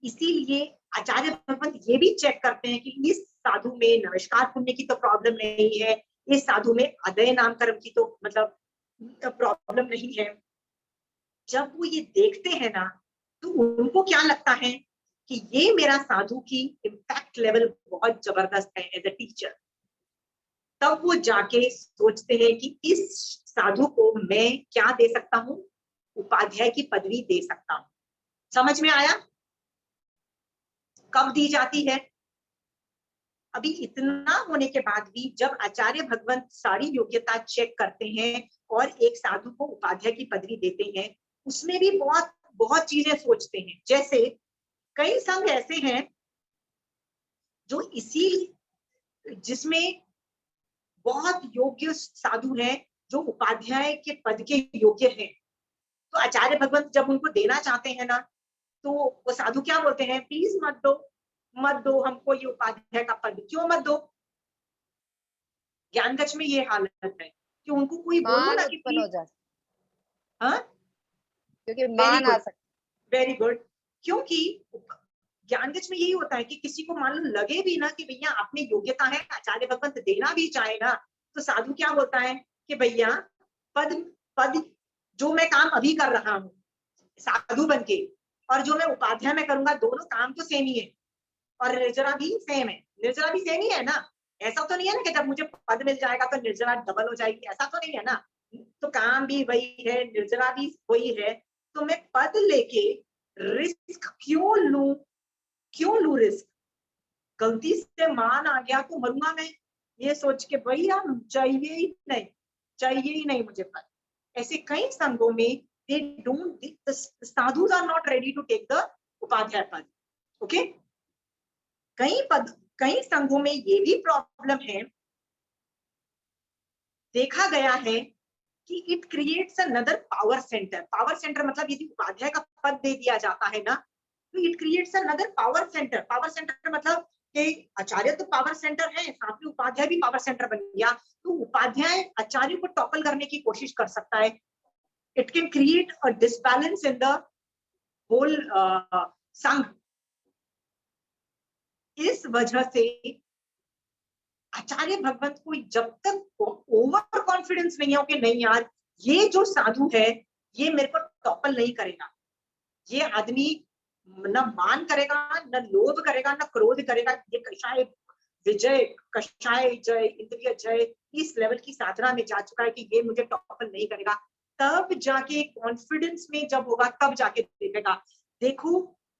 इसीलिए आचार्य भगवंत ये भी चेक करते हैं कि इस साधु में नमस्कार पुण्य की तो प्रॉब्लम नहीं है, इस साधु में अदय नामकरण की तो मतलब प्रॉब्लम नहीं है। जब वो ये देखते हैं ना, तो उनको क्या लगता है कि ये मेरा साधु की इम्पैक्ट लेवल बहुत जबरदस्त है एज अ टीचर। तब वो जाके सोचते हैं कि इस साधु को मैं क्या दे सकता हूँ, उपाध्याय की पदवी दे सकता हूँ। समझ में आया? कब दी जाती है? अभी इतना होने के बाद भी जब आचार्य भगवंत सारी योग्यता चेक करते हैं और एक साधु को उपाध्याय की पदवी देते हैं, उसमें भी बहुत बहुत चीजें सोचते हैं। जैसे कई संघ ऐसे हैं जो जिसमें बहुत योग्य साधु हैं जो उपाध्याय के पद के योग्य हैं, तो आचार्य भगवंत जब उनको देना चाहते हैं ना, तो वो साधु क्या बोलते हैं, प्लीज मत दो हमको ये उपाध्याय का पद, क्यों मत दो। ज्ञानगच्छ में ये हालत है कि उनको कोई बोलो ना कि उत्पन्न हो जाए, हाँ, क्योंकि मान आ सकता। Very good. क्योंकि ज्ञानगच्छ में यही होता है कि किसी को मान लो लगे भी ना कि भैया अपनी योग्यता है, आचार्य भगवंत देना भी चाहे ना, तो साधु क्या बोलता है कि भैया पद जो मैं काम अभी कर रहा हूँ साधु बनके, और जो मैं उपाध्याय में करूंगा, दोनों काम तो सेम ही है, और निर्जरा भी सेम है। निर्जरा भी सेम ही है ना, ऐसा तो नहीं है ना कि जब मुझे पद मिल जाएगा तो निर्जरा डबल हो जाएगी, ऐसा तो नहीं है ना। तो काम भी वही है, निर्जरा भी वही है, तो मैं पद लेके रिस्क क्यों लू रिस्क। गलती से मान आ गया तो मरूंगा मैं, ये सोच के भैया चाहिए ही नहीं मुझे पद। ऐसे कई संघों में they don't, the sadhus are not ready to take the Upadhyay पद। ओके, कई संघों में ये भी प्रॉब्लम है, देखा गया है कि it creates another power centre. Power centre मतलब यदि उपाध्याय का पद दे दिया जाता है ना, तो it creates another power centre. Power centre मतलब कि आचार्य तो पावर सेंटर है, साथ में उपाध्याय भी पावर सेंटर बन गया, तो उपाध्याय आचार्य को टॉपल करने की कोशिश कर सकता है। It can create a disbalance in the whole संघ। इस वजह से आचार्य भगवंत को जब तक ओवर कॉन्फिडेंस नहीं हो कि नहीं यार ये जो साधु है ये मेरे को टॉपल नहीं करेगा, ये आदमी न मान करेगा, न लोभ करेगा, न क्रोध करेगा, ये कषाय विजय, कषाय जय, इंद्रिय जय, इस लेवल की साधना में जा चुका है कि ये मुझे टॉपल नहीं करेगा, तब जाके कॉन्फिडेंस में जब होगा तब जाके देखेगा। देखो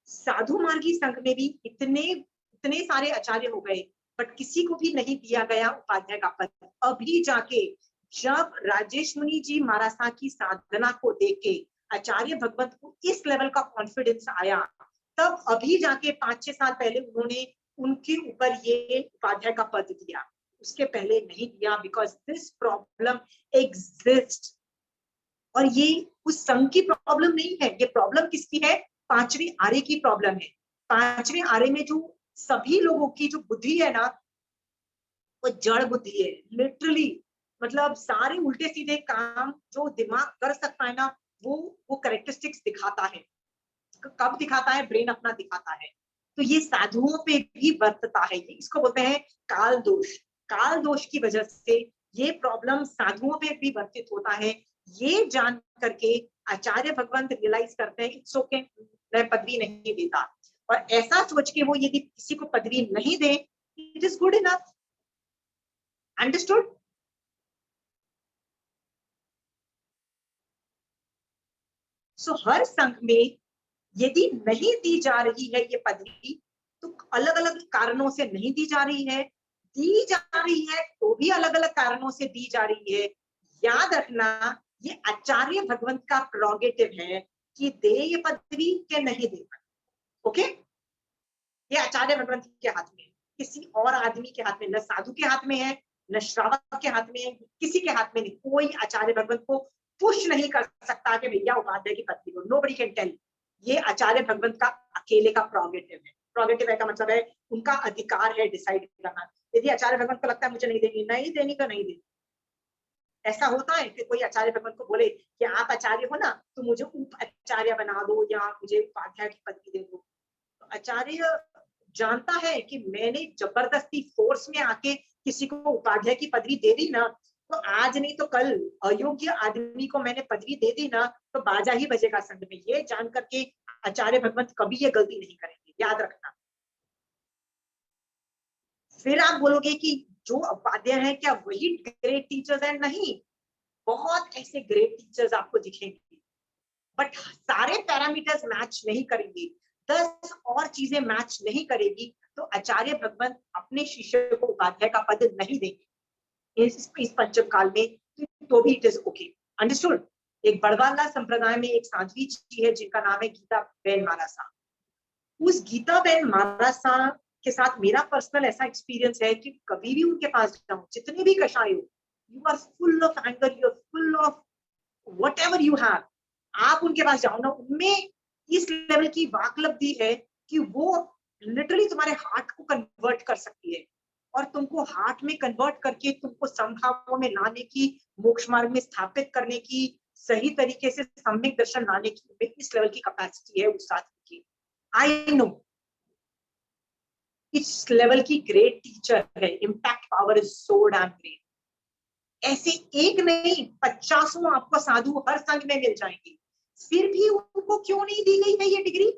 साधु मार्गी संघ में भी इतने सारे आचार्य हो गए, बट किसी को भी नहीं दिया गया उपाध्याय का पद। अभी जाके जब राजेश मुनि जी महाराज की साधना को देख के आचार्य भगवंत को इस लेवल का कॉन्फिडेंस आया, तब अभी जाके 5-6 साल पहले उन्होंने उनके ऊपर ये उपाध्याय का पद दिया, उसके पहले नहीं दिया, बिकॉज दिस प्रॉब्लम एग्जिस्ट। और ये उस संघ की प्रॉब्लम नहीं है, ये प्रॉब्लम किसकी है, 5वीं आर्य की प्रॉब्लम है। 5वीं आर्य में जो सभी लोगों की जो बुद्धि है ना, वो जड़ बुद्धि है, लिटरली। मतलब सारे उल्टे सीधे काम जो दिमाग कर सकता है ना, वो करेक्टरिस्टिक्स दिखाता है। कब दिखाता है, ब्रेन अपना दिखाता है। तो ये साधुओं पे भी बरतता है, इसको बोलते हैं काल दोष। काल दोष की वजह से ये प्रॉब्लम साधुओं पे भी वर्तित होता है। ये जान करके आचार्य भगवंत रियलाइज करते हैं इट्स ओके, मैं पदवी नहीं देता, और ऐसा सोच के वो यदि किसी को पदवी नहीं दे, it is good enough. Understood? So हर संघ में यदि नहीं दी जा रही है ये पदवी, तो अलग अलग कारणों से नहीं दी जा रही है, दी जा रही है तो भी अलग अलग कारणों से दी जा रही है। याद रखना ये आचार्य भगवंत का प्रोगेटिव है कि दे ये पदवी के नहीं दे। ओके, ये आचार्य भगवंत के हाथ में है, किसी और आदमी के हाथ में, न साधु के हाथ में है, न श्रावक के हाथ में है, किसी के हाथ में नहीं। कोई आचार्य भगवंत को पुश नहीं कर सकता कि भैया उपाध्याय की पदवी दो। Nobody can tell. ये आचार्य भगवंत का अकेले का प्रोगेटिव है। प्रोगेटिव है का मतलब है उनका अधिकार है डिसाइड करना। यदि आचार्य भगवंत को लगता है मुझे नहीं देनी तो नहीं देनी। ऐसा होता है कि कोई आचार्य भगवंत को बोले कि आप आचार्य हो ना, तो मुझे उप आचार्य बना दो या मुझे उपाध्याय की पदवी दे दो। तो आचार्य जानता है कि मैंने जबरदस्ती फोर्स में आके किसी को उपाध्याय की पदवी दे दी ना, तो आज नहीं तो कल अयोग्य आदमी को मैंने पदवी दे दी ना, तो बाजा ही बजेगा संघ में। ये जान करके आचार्य भगवंत कभी ये गलती नहीं करेंगे, याद रखना। फिर आप बोलोगे कि जो उपाध्याय है क्या वही ग्रेट टीचर्स हैं? नहीं, बहुत ऐसे ग्रेट टीचर्स आपको दिखेंगे, बट सारे पैरामीटर्स मैच नहीं करेंगे, 10 और चीजें मैच नहीं करेगी, तो आचार्य भगवंत अपने शिष्य को उपाध्याय का पद नहीं देंगे इस पंचम काल में, तो भी इट इज ओके, अंडरस्टूड। एक बड़वाला संप्रदाय में एक साध्वी जी है जिनका नाम है गीता बेन मारासा। उस गीता बेन मारासा के साथ मेरा पर्सनल ऐसा एक्सपीरियंस है कि कभी भी उनके पास जाऊं, जितने भी कषाय हो, you are full of anger, you are full of whatever you have, आप उनके पास जाओ ना, उनमें इस लेवल की वाकलब्धि है कि वो लिटरली तुम्हारे हार्ट को कन्वर्ट कर सकती है, और तुमको हार्ट में कन्वर्ट करके तुमको समभावों में लाने की, मोक्ष मार्ग में स्थापित करने की, सही तरीके से सम्यक दर्शन लाने की इस लेवल की कैपेसिटी है उस साथी की। आई नो इस लेवल की ग्रेट टीचर है, impact power is so damn great. ऐसे एक नहीं 50 आपको साधु हर संघ में मिल जाएंगे, फिर भी उनको क्यों नहीं दी गई है ये डिग्री?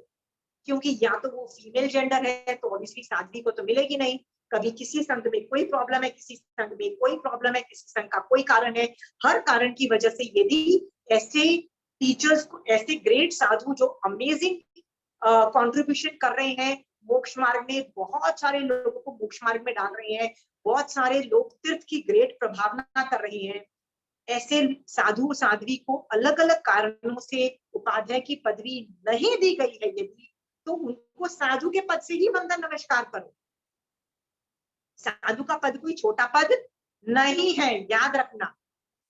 क्योंकि या तो वो फीमेल जेंडर है, तो ऑब्वियसली साध्वी को तो मिलेगी नहीं। कभी किसी संघ में कोई प्रॉब्लम है, किसी संघ में कोई प्रॉब्लम है, किसी संघ का कोई कारण है, हर कारण की वजह से यदि ऐसे टीचर्स को, ऐसे ग्रेट साधु जो अमेजिंग कंट्रीब्यूशन कर रहे हैं मोक्ष मार्ग में, बहुत सारे लोगों को मोक्ष मार्ग में डाल रहे हैं, बहुत सारे लोग तीर्थ की ग्रेट प्रभावना कर रहे हैं, ऐसे साधु साध्वी को अलग अलग कारणों से उपाध्याय की पदवी नहीं दी गई है यदि, तो उनको साधु के पद से ही वंदन नमस्कार करो। साधु का पद कोई छोटा पद नहीं है, याद रखना।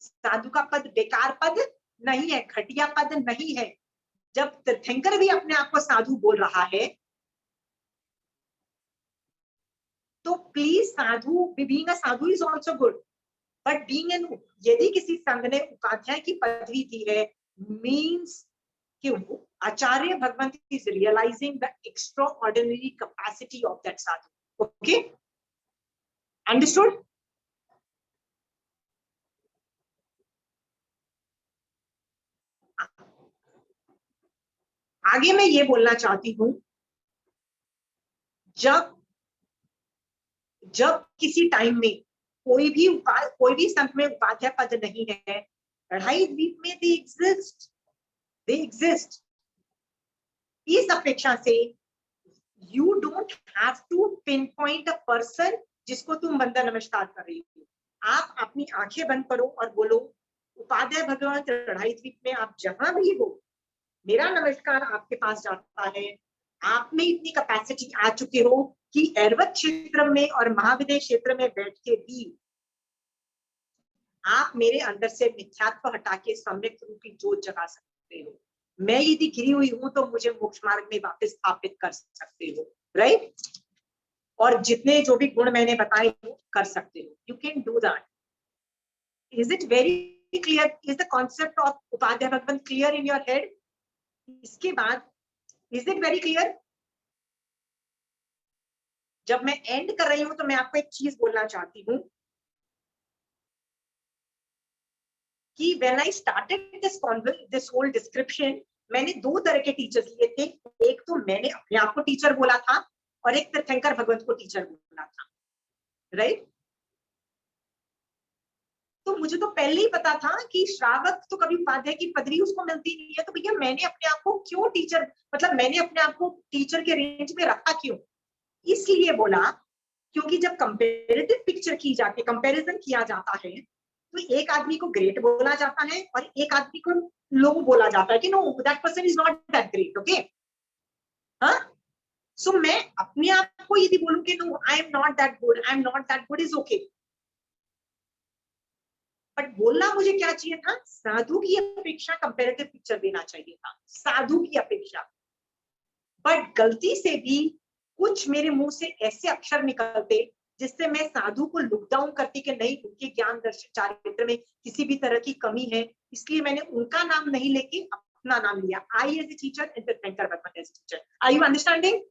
साधु का पद बेकार पद नहीं है, घटिया पद नहीं है। जब तीर्थंकर भी अपने आप को साधु बोल रहा है, तो please Sadhu, being a Sadhu is also good, but being an, यदि किसी संघ ने उपाध्याय की पदवी दी है, मीन्स कि acharya bhagwant is realising the extraordinary capacity of that sadhu. Okay, understood? आगे मैं ये बोलना चाहती हूं, जब किसी टाइम में कोई भी संघ में उपाध्याय पद नहीं है, ढाई द्वीप में दे एग्जिस्ट। इस अपेक्षा से you don't have to pinpoint a person जिसको तुम वंदन नमस्कार कर रही हो। आप अपनी आंखें बंद करो और बोलो, उपाध्याय भगवंत ढाई द्वीप में आप जहां भी हो, मेरा नमस्कार आपके पास जाता है। आप में इतनी कैपेसिटी आ चुके हो कि ऐरवत क्षेत्र में और महाविद्य क्षेत्र में बैठ के भी आप मेरे अंदर से मिथ्यात्व हटा के सम्यक रूपी ज्योत जगा सकते हो। मैं यदि गिरी हुई हूं तो मुझे मोक्ष मार्ग में वापस स्थापित कर सकते हो, राइट? और जितने जो भी गुण मैंने बताए वो कर सकते हो। You can do that. Is it very clear? Is the concept of Upadhyay Bhagwant clear in your head? इसके बाद इज इट वेरी क्लियर? जब मैं एंड कर रही हूं तो मैं आपको एक चीज बोलना चाहती हूं कि when I started this whole description, मैंने दो तरह के टीचर्स लिए थे। एक तो मैंने अपने आप को टीचर बोला था और एक तीर्थंकर भगवंत को टीचर बोला था, राइट? तो मुझे तो पहले ही पता था कि श्रावक तो कभी उपाध्याय की पदवी उसको मिलती नहीं है, तो भैया मैंने अपने आप को क्यों टीचर, मतलब मैंने अपने आप को टीचर के रेंज में रखा क्यों? इसलिए बोला क्योंकि जब कंपैरेटिव पिक्चर की जाती है, कंपैरिजन किया जाता है, तो एक आदमी को ग्रेट बोला जाता है और एक आदमी को लो बोला जाता है कि no that person is not that great. Okay, हाँ? सो मैं अपने आप को यदि बोलूं कि no I am not that good, I am not that good, is okay, but बोलना मुझे क्या चाहिए था? साधु की अपेक्षा कंपैरेटिव पिक्चर देना चाहिए था, साधु की अपेक्षा। बट गलती से भी कुछ मेरे मुंह से ऐसे अक्षर निकलते जिससे मैं साधु को लुक डाउन करती कि नहीं, उनके ज्ञान दर्शन चारित्र में किसी भी तरह की कमी है, इसलिए मैंने उनका नाम नहीं लेके अपना नाम लिया। I as a teacher and तीर्थंकर भगवंत as a teacher. Are you understanding?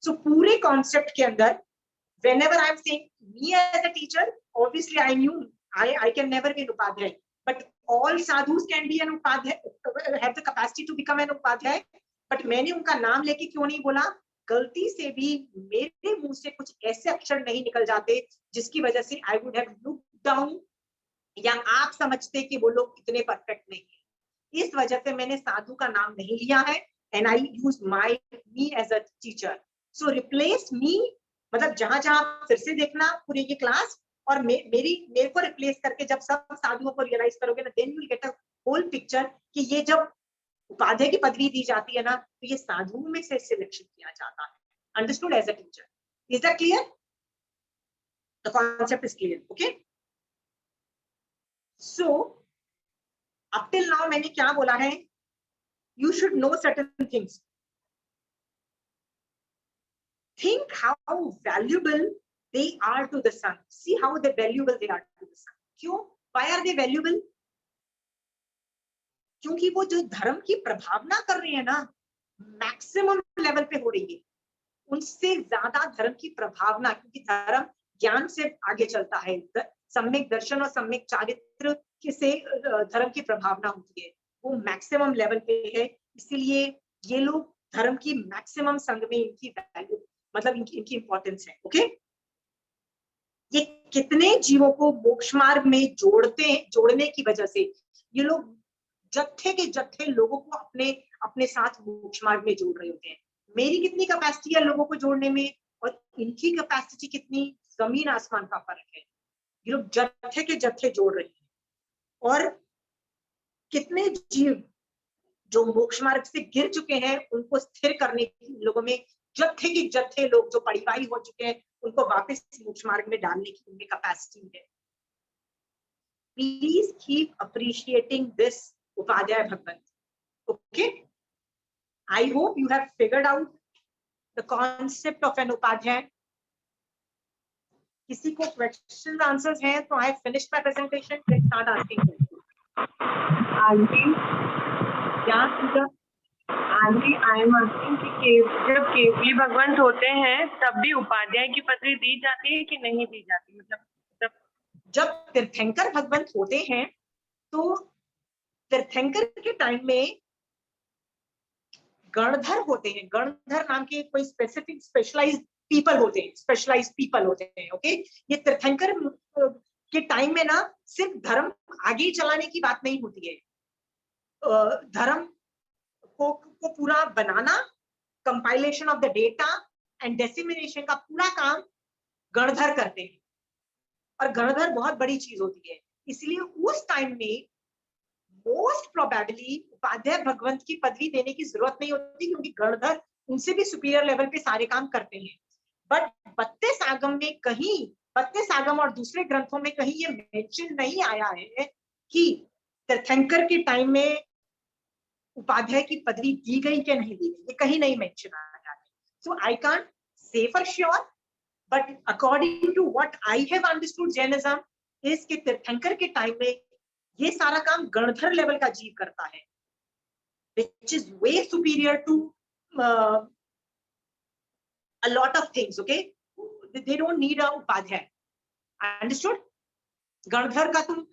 So पूरे कॉन्सेप्ट के अंदर whenever I am saying me as a teacher, obviously I knew I can never be an upadhyay, but all sadhus can be an upadhyay, have the capacity to become an upadhyay, but मैंने उनका नाम लेके क्यों नहीं बोला? गलती से भी मेरे मुंह से कुछ ऐसे अक्षर नहीं निकल जाते जिसकी वजह से I would have looked down, या आप समझते कि वो लोग इतने परफेक्ट नहीं है। इस वजह से मैंने साधु का नाम नहीं लिया है, and I use me as a teacher. So replace me मतलब जहां जहां आप फिर से देखना पूरी ये क्लास, और मेरे को रिप्लेस करके जब सब साधुओं को रियलाइज करोगे ना, then you will get a whole picture कि ये जब उपाध्याय की पदवी दी जाती है ना, तो ये साधुओं में से सिलेक्शन किया जाता है. Understood as a teacher? Is that clear? The concept is clear? Okay. So up till now मैंने क्या बोला है? You should know certain things. Think how valuable they are to the sun. See how valuable they are to the sun. क्यों? Why are they valuable? क्योंकि वो जो धर्म की प्रभावना कर रहे हैं ना, मैक्सिमम लेवल पे हो रही है. उनसे ज्यादा धर्म की प्रभावना, क्योंकि धर्म ज्ञान से आगे चलता है. सम्यक दर्शन और सम्यक चारित्र से धर्म की प्रभावना होती है. वो मैक्सिमम लेवल पे है. इसीलिए ये लोग धर्म की मैक्सिमम संग में इनकी वैल्यू, मतलब इनकी इंपॉर्टेंस है. ओके. ये कितने जीवों को मोक्ष मार्ग में जोड़ने की वजह से ये लोग जत्थे के जत्थे लोगों को अपने साथ मोक्ष मार्ग में जोड़ रहे होते हैं. मेरी कितनी कैपेसिटी है लोगों को जोड़ने में, और इनकी कैपेसिटी कितनी, जमीन आसमान का फर्क है. ये लोग जत्थे के जत्थे जोड़ रहे हैं. और कितने जीव जो मोक्ष मार्ग से गिर चुके हैं उनको स्थिर करने की लोगों में जत्थे के जत्थे लोग जो परिवाही हो चुके हैं उनको वापस मोक्ष मार्ग में डालने की उनमें कैपेसिटी है. Please keep appreciating this Upadhyay Bhagwant. Okay. I hope you have figured out the concept of an Upadhyay. किसी को क्वेश्चन आंसर्स हैं तो I finish my presentation. Let's start asking questions. Aunty क्या पूजा? आंटी आई एम आस्किंग कि जब केवली भगवंत होते हैं तब भी उपाध्याय की पदवी दी जाती है कि नहीं दी जाती? मतलब जब तीर्थंकर भगवंत होते हैं तो तीर्थंकर के टाइम में गणधर होते हैं. गणधर नाम के कोई स्पेसिफिक स्पेशलाइज्ड पीपल होते हैं. ओके. ये तीर्थंकर के टाइम में ना सिर्फ धर्म आगे चलाने की बात नहीं होती है. धर्म को पूरा बनाना, compilation of the data and dissemination का पूरा काम गणधर करते हैं. और गणधर बहुत बड़ी चीज होती है. इसलिए उस टाइम में मोस्ट प्रोबेबली उपाध्याय भगवंत की पदवी देने की जरूरत नहीं होती, क्योंकि गणधर उनसे भी सुपीरियर लेवल पे सारे काम करते हैं. बट 32 आगम में कहीं, 32 आगम और दूसरे ग्रंथों में कहीं ये मेंशन नहीं आया है कि तीर्थंकर के टाइम में उपाध्याय की पदवी दी गई कि नहीं दी गई. ये कहीं नहीं मेंशन आया है. So I can't say for sure, but according to what I have understood Jainism is कि तीर्थंकर के टाइम में ये सारा काम गणधर लेवल का जीव करता है, which is way superior to a lot of things. Okay, they don't need a Upadhyay. Understood? गणधर का तुम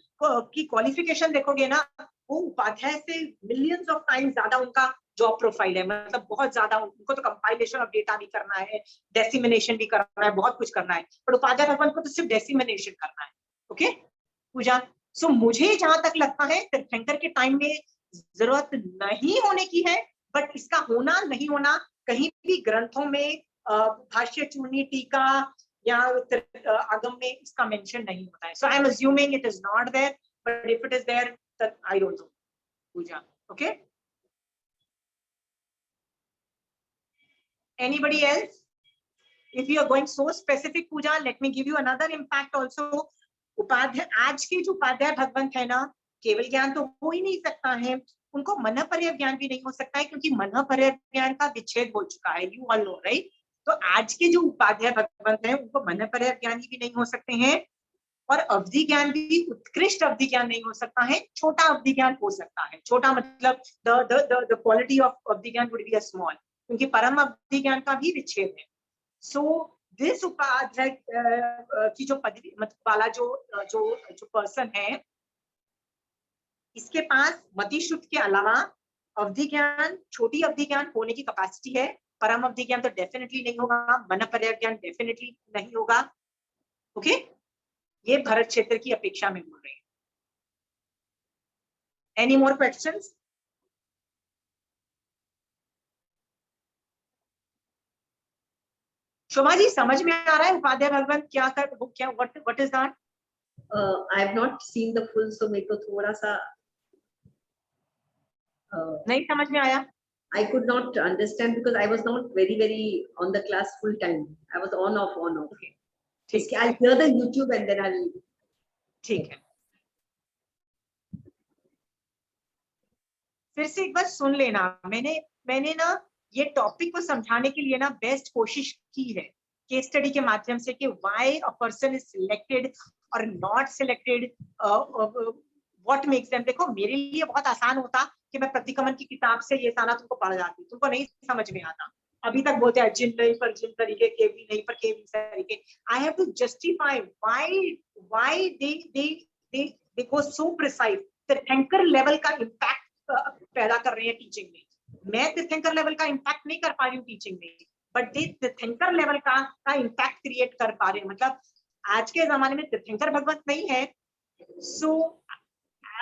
की क्वालिफिकेशन देखोगे ना, वो उपाध्याय से मिलियंस ऑफ टाइम्स ज्यादा उनका जॉब प्रोफाइल है. मतलब बहुत ज्यादा उनको तो कंपाइलेशन ऑफ डेटा भी करना है, डेसिमिनेशन भी करना है, बहुत कुछ करना है. पर उपाध्याय भगवंत को तो सिर्फ डेसिमिनेशन करना है. ओके पूजा. सो मुझे जहां तक लगता है तीर्थंकर के टाइम में जरूरत नहीं होने की है, बट इसका होना नहीं होना कहीं भी ग्रंथों में, भाष्य, चूर्णी, टीका या आगम में इसका मेंशन नहीं होता है. So I am assuming it is not there, but if it is there then I don't know. Pooja. Okay. Anybody else? If you are going so specific, Pooja, let me give you another impact also. उपाध्याय, आज के जो उपाध्याय भगवंत है ना, केवल ज्ञान तो हो ही नहीं सकता है, उनको मन पर्याय ज्ञान भी नहीं हो सकता है, क्योंकि मन पर्याय ज्ञान का विच्छेद हो चुका है. You all know right? तो आज के जो उपाध्याय भगवंत है उनको मन पर्याय ज्ञान भी नहीं हो सकते हैं, और अवधि ज्ञान भी उत्कृष्ट अवधि ज्ञान नहीं हो सकता है. छोटा अवधि ज्ञान हो सकता है. छोटा मतलब द क्वालिटी ऑफ अवधि ज्ञान वुड बी अ स्मॉल, क्योंकि परम अवधि ज्ञान का भी विच्छेद है. सो दिस उपाध्याय की जो पदवी वाला जो पर्सन है, इसके पास मति शुद्ध के अलावा अवधि ज्ञान, छोटी अवधि ज्ञान होने की कैपेसिटी है. परम अवधि ज्ञान तो डेफिनेटली नहीं होगा, मन पर्याय ज्ञान डेफिनेटली नहीं होगा. ओके. ये भरत क्षेत्र की अपेक्षा में बोल रहे हैं. Any more questions? Shobha ji समझ में आ रहा है उपाध्याय भगवंत क्या कर, वो क्या, what is that? I have not seen the full, so मेरे को थोड़ा सा नहीं समझ में आया? I could not understand because I was not very on the class full time. I was on off. Okay. ठीक है, I'll hear the YouTube and then I'll. ठीक है, फिर से एक बार सुन लेना। मैंने ना ये टॉपिक को समझाने के लिए ना बेस्ट कोशिश की है केस स्टडी के माध्यम से कि why a person is selected और not selected, what makes them. देखो मेरे लिए बहुत आसान होता कि मैं प्रतिक्रमण की किताब से ये सारा तुमको पढ़ जाती, तुमको नहीं समझ में आता। अभी तक बोलते हैं जिन नहीं पर जिन तरीके, केवी नहीं पर केवी तरीके। I have to justify why they go so precise. तीर्थंकर लेवल का इम्पैक्ट पैदा कर रहे हैं टीचिंग में। मैं तीर्थंकर लेवल का इम्पैक्ट नहीं कर पा रही हूँ टीचिंग में, बट दे तीर्थंकर लेवल का इम्पैक्ट क्रिएट कर पा रहे हैं। मतलब आज के जमाने में तीर्थंकर भगवंत नहीं है, सो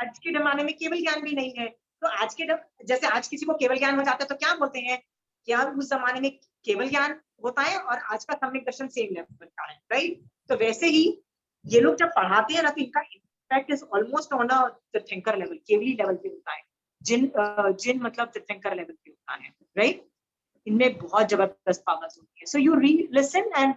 आज के जमाने में केवल ज्ञान भी नहीं है। तो आज के जैसे आज किसी को केवल ज्ञान हो जाता है तो क्या बोलते हैं, क्या उस जमाने में केवल ज्ञान होता है और आज का सम्यक दर्शन सेम लेवल का है, राइट? तो वैसे ही ये लोग जब पढ़ाते हैं ना तो इनका impact is almost on a तीर्थंकर लेवल, केवली लेवल पे होता है। जिन मतलब तीर्थंकर लेवल पे होता है, राइट? इनमें बहुत जबरदस्त पावर्स होती है। So you listen and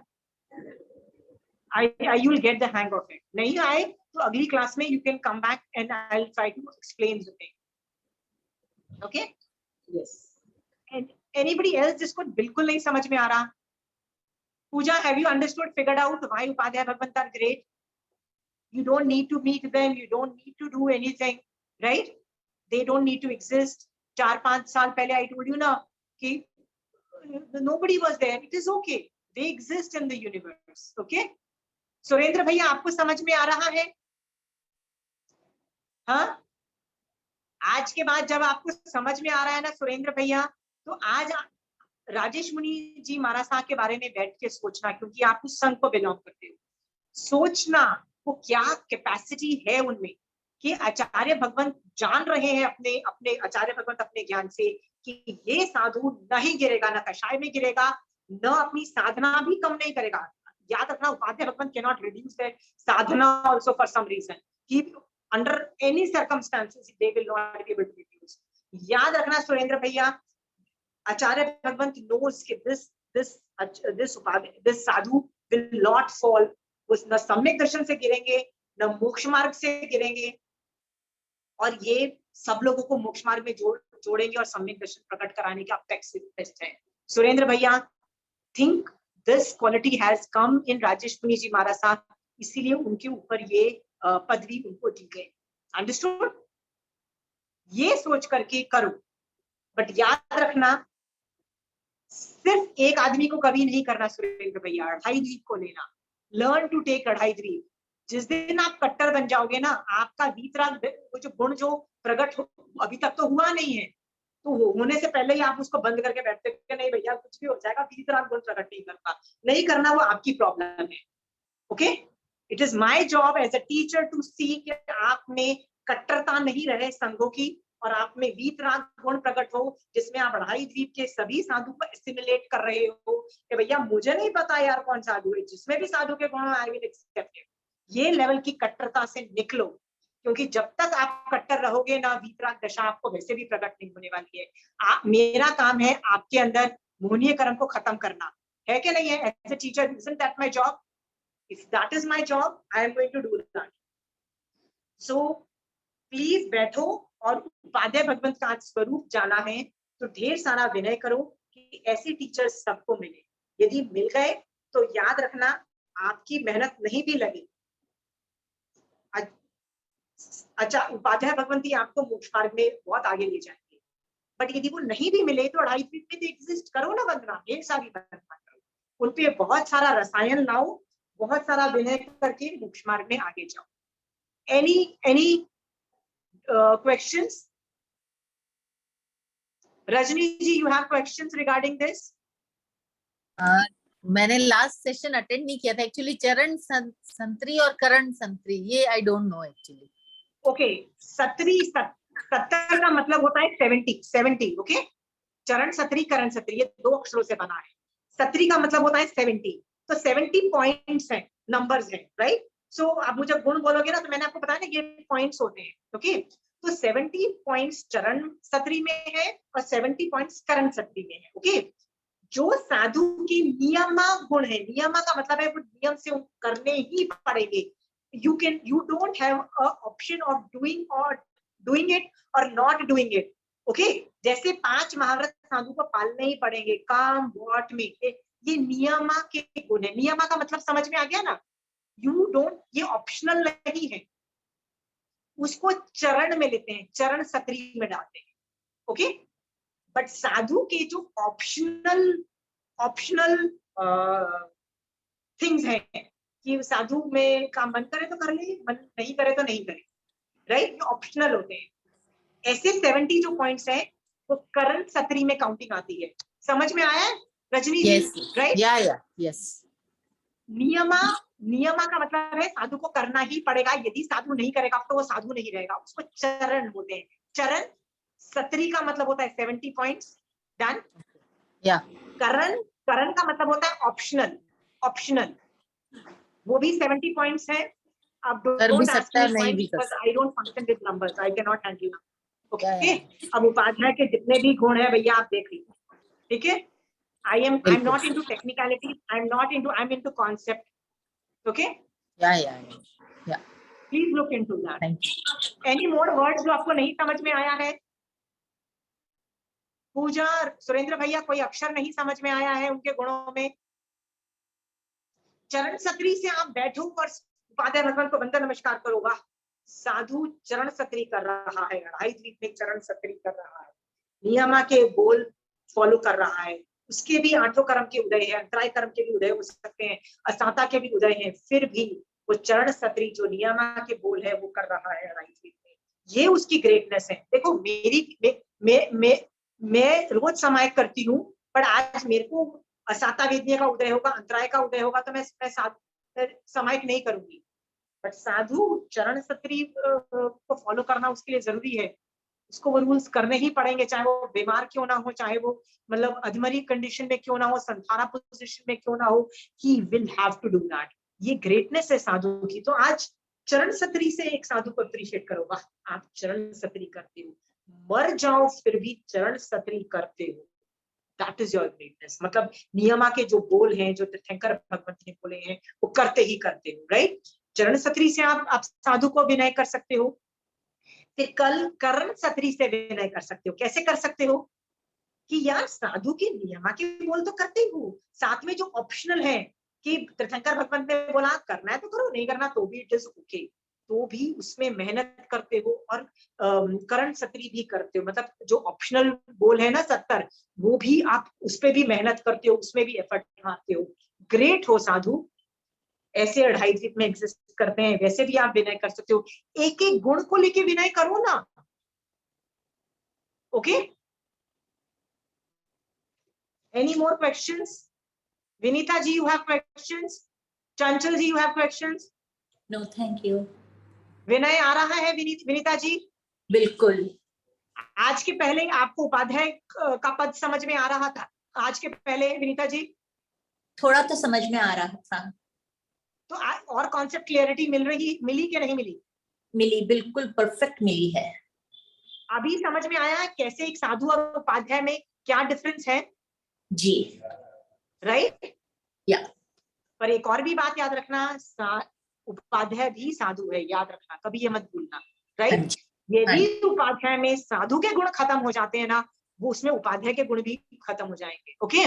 you will get the hang of it. नहीं आए तो अगली क्लास में you can come back and I'll try to explain the thing. Okay? Yes. And anybody else जिसको बिल्कुल नहीं समझ में आ रहा? Pooja, have you understood, figured out why Upadhyaya Bhagwant are great? You don't need to meet them. You don't need to do anything, right? They don't need to exist. 4-5 साल पहले I told you ना कि nobody was there. It is okay. They exist in the universe. Okay? Surendra भैया आपको समझ में आ रहा है? हाँ, आज के बाद जब आपको समझ में आ रहा है ना सुरेंद्र भैया, तो आज राजेश मुनि जी महाराज साहब के बारे में बैठ के सोचना, क्योंकि आप उस संघ को बिलोंग करते हो। सोचना वो क्या कैपेसिटी है उनमें कि आचार्य भगवंत जान रहे हैं अपने आचार्य भगवंत अपने ज्ञान से कि ये साधु नहीं गिरेगा, न कषाय में गिरेगा, न अपनी साधना भी कम नहीं करेगा। याद रखना, उपाध्याय भगवंत cannot reduce their sadhana also for some reason. Keep under any circumstances they will not be able to reduce. याद रखना सुरेंद्र भैया, आचार्य भगवंत knows कि this Sadhu will not fall. उस न सम्यक दर्शन से गिरेंगे, न मोक्ष मार्ग से गिरेंगे, और ये सब लोगों को मोक्ष मार्ग में जोड़ेंगे और सम्यक दर्शन प्रकट कराने का टेस्ट है। सुरेंद्र भैया, think this quality has come in Rajesh मुनि जी महाराज साहब, इसीलिए उनके ऊपर ये पदवी उनको दी गई। अंडरस्टूड? ये सोच करके करो, बट याद रखना सिर्फ एक आदमी को कभी नहीं करना सुरेंद्र भैया, अढ़ाई द्वीप को लेना। लर्न टू टेक अढ़ाई द्वीप। जिस दिन आप कट्टर बन जाओगे ना, आपका वीतराग वो जो गुण जो प्रकट अभी तक तो हुआ नहीं है, तो होने से पहले ही आप उसको बंद करके बैठते कि नहीं भैया कुछ भी हो जाएगा, वीतराग गुण प्रकट नहीं करता। नहीं करना वो आपकी प्रॉब्लम है। Okay, it is my job as a teacher to see कि आप में कट्टरता नहीं रहे संघों की, और आप में वीतराग गुण प्रकट हो, जिसमें आप अढ़ाई द्वीप के सभी साधु को एसिमिलेट कर रहे हो कि भैया मुझे नहीं पता यार कौन साधु है, जिसमें भी साधु के गुण आई विल एक्सेप्ट इट। ये लेवल की कट्टरता से निकलो, क्योंकि जब तक आप कट्टर रहोगे ना, वीतराग दशा आपको वैसे भी प्रकट नहीं होने वाली है। मेरा काम है आपके अंदर मोहनीय कर्म को खत्म करना, है कि नहीं है? As a teacher, isn't that my job? If that is my job, I am going to do that. So please बैठो, और उपाध्याय भगवंत का स्वरूप जाना है तो ढेर सारा विनय करो कि ऐसे टीचर्स सबको मिले। यदि मिल गए तो याद रखना आपकी मेहनत नहीं भी लगी, अच्छा उपाध्याय भगवंती आपको मोक्ष मार्ग में बहुत आगे ले जाएंगे। बट यदि वो नहीं भी मिले तो अढ़ाई द्वीप में एग्जिस्ट करो ना वंदना, ढेर सारी वंदना करो, उन पे बहुत सारा रसायन लाओ, बहुत सारा विनय करके मोक्ष मार्ग में आगे जाओ। Any questions? Rajni ji, you have questions regarding this? मैंने लास्ट सेशन अटेंड नहीं किया था एक्चुअली। चरण संतरी और करण संतरी, ये I don't know actually. Okay, 70 का मतलब होता है 70। ओके, चरण सतरी करण सतरी, ये 2 अक्षरों से बना है। सत्री का मतलब होता है 70, तो 70 पॉइंट्स हैं, नंबर्स हैं, राइट। सो आप मुझे गुण बोलोगे ना, तो मैंने आपको बताया ना ये पॉइंट्स होते हैं, ओके। तो 70 पॉइंट्स चरण सत्री में है और 70 पॉइंट्स करण सत्री में है, ओके। जो साधु की नियमा गुण है, नियमा का मतलब है वो नियम से करने ही पड़ेंगे। you don't have a option of doing it or not doing it, okay. जैसे 5 महाव्रत साधु को पालने ही पड़ेंगे काम वॉट में, ये नियमा के गुण है। नियमा का मतलब समझ में आ गया ना, ये ऑप्शनल नहीं है, उसको चरण में लेते हैं, चरण सत्री में डालते हैं, ओके। बट साधु के जो ऑप्शनल थिंग्स हैं कि साधु में काम मन करे तो कर ले, मन नहीं करे तो नहीं करे, राइट, ये ऑप्शनल होते हैं। ऐसे 70 जो पॉइंट्स हैं वो करण सत्री में काउंटिंग आती है। समझ में आया है रजनी जी? Yes. राइट। Yeah. Yes. नियमा का मतलब है साधु को करना ही पड़ेगा, यदि साधु नहीं करेगा तो वो साधु नहीं रहेगा, उसको चरण बोलते हैं। चरण सत्री का मतलब होता है 70 पॉइंट्स, डन। Yeah. करण का मतलब होता है ऑप्शनल, वो भी 70 पॉइंट्स है। अब कर भी सकता है, नहीं भी कर सकता। I don't function with numbers, I can not handle, okay. Yeah. अब उपाध्याय के जितने भी गुण है भैया आप देख लीजिए, ठीक है। आई am not into technicalities, I am into concept, okay. Yeah. Please look into that. Thank you. Any more words जो आपको नहीं समझ में आया है? पूजा, सुरेंद्र भैया, कोई अक्षर नहीं समझ में आया है उनके गुणों में? चरण सत्री से आप बैठो और उपाध्याय भगवान को वंदन नमस्कार करो। वाह, साधु चरण सत्री कर रहा है, अढ़ाई द्वीप में चरण सत्री कर रहा है, नियमा के बोल फॉलो कर रहा है, उसके भी 8 कर्म के उदय है, अंतराय कर्म के भी उदय हो सकते हैं, असाता के भी उदय हैं, फिर भी वो चरण सत्री जो नियमा के बोल है वो कर रहा है अढ़ाई द्वीप में। ये उसकी ग्रेटनेस है। देखो मैं रोज समायक करती हूँ, पर आज मेरे को असाता वेदनीय का उदय होगा, अंतराय का उदय होगा, तो मैं समायक नहीं करूंगी। बट साधु चरण सत्री को फॉलो करना उसके लिए जरूरी है, उसको वो रूल्स करने ही पड़ेंगे, चाहे वो बीमार क्यों ना हो, चाहे वो मतलब अधमरी कंडीशन में क्यों ना हो, संथाना पोजीशन में क्यों ना हो, he will have to do that. ये ग्रेटनेस है साधु की। तो आज चरण सत्री से एक साधु को अप्रिशिएट करो। वाह, आप चरण सत्री करते हो, मर जाओ फिर भी चरण सत्री करते हो, दैट इज योर ग्रेटनेस। मतलब नियमा के जो बोल हैं, जो तीर्थंकर भगवंत ने बोले हैं, वो करते ही करते हो, राइट। चरण सत्री से आप साधु को विनय कर सकते हो। फिर कल करण सत्री से विनय कर सकते हो। कैसे कर सकते हो? कि यार साधु के नियमा के बोल तो करते हो, साथ में जो ऑप्शनल है कि तीर्थंकर भगवंत ने बोला करना है तो करो, नहीं करना तो भी इट इज ओके, तो भी उसमें मेहनत करते हो और करण सत्री भी करते हो। मतलब जो ऑप्शनल बोल है ना 70, वो भी आप उस पर भी मेहनत करते हो, उसमें भी एफर्ट मारते हो। ग्रेट हो साधु, ऐसे अढ़ाई द्वीप में एग्जिस्ट करते हैं, वैसे भी आप विनय कर सकते हो। एक एक गुण को लेके विनय करो ना, okay. Any more questions? Vinita ji, you have questions? Chanchal ji, you have questions? No thank you. विनय आ रहा है विनीता जी? बिल्कुल। आज के पहले आपको उपाध्याय का पद समझ में आ रहा था? आज के पहले विनीता जी थोड़ा तो समझ में आ रहा था। तो और कॉन्सेप्ट क्लियरिटी मिली कि नहीं मिली? मिली, बिल्कुल परफेक्ट मिली है। अभी समझ में आया कैसे एक साधु और उपाध्याय में क्या डिफरेंस है? जी, राइट। या पर एक और भी बात याद रखना, उपाध्याय भी साधु है, याद रखना, कभी ये मत भूलना, राइट। यदि उपाध्याय में साधु के गुण खत्म हो जाते हैं ना, वो उसमें उपाध्याय के गुण भी खत्म हो जाएंगे, ओके।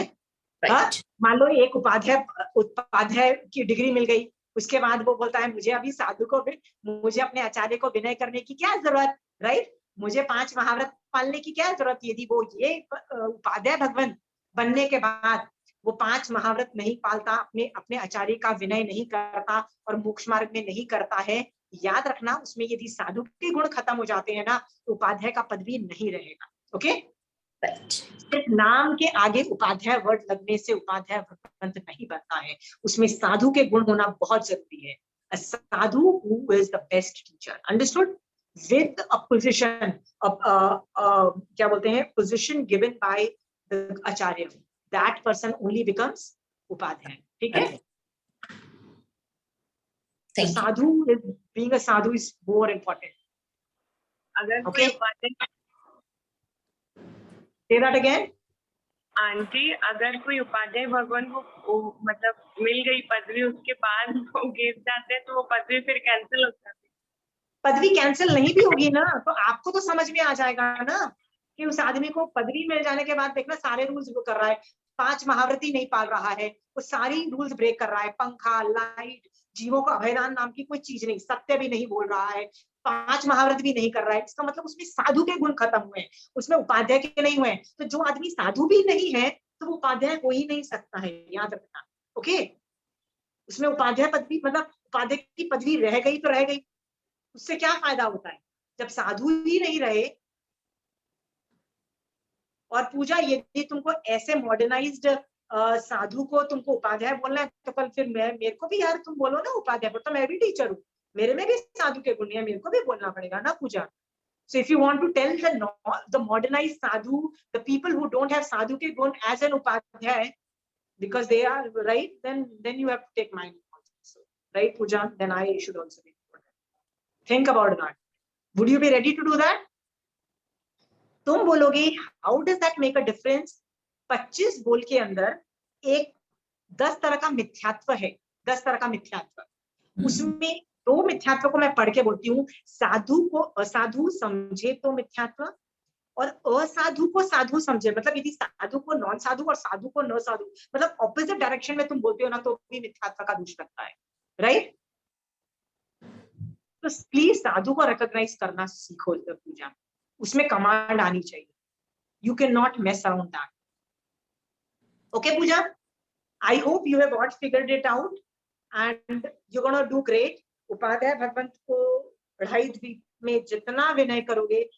मान लो एक उपाध्याय की डिग्री मिल गई, उसके बाद वो बोलता है मुझे अभी साधु को, मुझे अपने आचार्य को विनय करने की क्या जरूरत, राइट, मुझे 5 महाव्रत पालने की क्या जरूरत। यदि वो ये उपाध्याय भगवंत बनने के बाद वो 5 महाव्रत नहीं पालता, अपने आचार्य का विनय नहीं करता और मोक्ष मार्ग में नहीं करता है, याद रखना उसमें यदि साधु के गुण खत्म हो जाते हैं ना, तो उपाध्याय का पद भी नहीं रहेगा, ओके। सिर्फ नाम के आगे उपाध्याय वर्ड लगने से उपाध्याय भगवंत नहीं बनता है, उसमें साधु के गुण होना बहुत जरूरी है। A sadhu who is the best teacher, understood? With a position of क्या बोलते हैं, position given by the acharya, that person only becomes Upadhyay. ठीक है? Thank you. Sadhu is being a sadhu is more important. अगर कोई Okay. उपाध्याय, Say that again. Aunty, अगर कोई उपाध्याय भगवान को मतलब मिल गई पदवी, उसके बाद वो गिर जाते हैं तो वो पदवी फिर कैंसिल हो जाती है. पदवी कैंसिल नहीं भी होगी ना, तो आपको तो समझ में आ जाएगा ना कि उस आदमी को पदवी मिल जाने के बाद देखना सारे रूल्स वो कर रहा है, 5 महाव्रती नहीं पाल रहा है, वो सारी रूल्स ब्रेक कर रहा है, पंखा, लाइट, जीवों का अभयदान नाम की कोई चीज नहीं, सत्य भी नहीं बोल रहा है, 5 महाव्रत भी नहीं कर रहा है. इसका मतलब उसमें साधु के गुण खत्म हुए हैं, उसमें उपाध्याय के नहीं हुए. तो जो आदमी साधु भी नहीं है तो वो उपाध्याय हो ही नहीं सकता है, याद रखना. ओके, उसमें उपाध्याय पदवी मतलब उपाध्याय की पदवी रह गई तो रह गई, उससे क्या फायदा होता है जब साधु ही नहीं रहे. और पूजा, यदि तुमको ऐसे मॉडर्नाइज्ड साधु को तुमको उपाध्याय बोलना है तो कल फिर मेरे को भी यार तुम बोलो ना उपाध्याय, तो मैं भी टीचर हूँ, मेरे में भी साधु के गुण है, मेरे को भी बोलना पड़ेगा ना पूजा. So if you want to tell the modernized sadhu, the people who don't have sadhu ke gun as an upadhyay, because they are right, then you have to take mine also, right Pooja? Then I should also be. Think about that. Would you be ready to do that? तुम बोलोगे how does that make a difference? 25 बोल के अंदर एक 10 तरह का मिथ्यात्व है, 10 तरह का मिथ्यात्व. उसमें 2 मिथ्यात्व को मैं पढ़ के बोलती हूँ. साधु को असाधु समझे तो मिथ्यात्व, और असाधु को साधु समझे, मतलब यदि साधु को नॉन साधु और साधु को न साधु, मतलब ऑपोजिट डायरेक्शन में तुम बोलते हो ना, तो भी मिथ्यात्व का दोष लगता है. राइट? तो प्लीज साधु को रिकॉग्नाइज करना सीखो पूजा, उसमें कमांड आनी चाहिए. You can not mess around that. Okay Pooja, I hope you have got figured it out and you gonna do great. उपाध्याय भगवंत को 2.5 द्वीप में जितना विनय करोगे,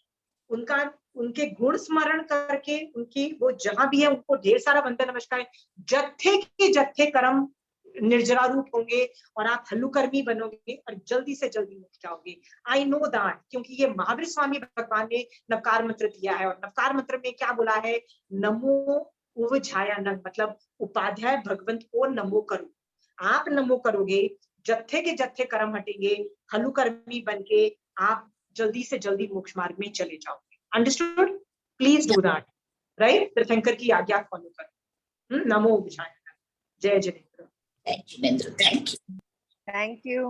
उनके गुण स्मरण करके, उनकी वो जहां भी है उनको ढेर सारा वंदन नमस्कार, जत्थे के जत्थे कर्म निर्जरा रूप होंगे और आप हल्लुकर्मी बनोगे और जल्दी से जल्दी मुक्त जाओगे. आई नो दैट, क्योंकि ये महावीर स्वामी भगवान ने नवकार मंत्र दिया है, और नवकार मंत्र में क्या बोला है? नमो उवझायानंद, मतलब उपाध्याय भगवंत को नमो करो. आप नमो करोगे, जत्थे के जत्थे कर्म हटेंगे, हल्लुकर्मी बनके आप जल्दी से जल्दी मोक्ष मार्ग में चले जाओगे. Understood? Please do that. Right? तीर्थंकर की आज्ञा फॉलो करो. नमो उवझायानंद. जय Jinendra. Thank you, Nendra. Thank you. Thank you.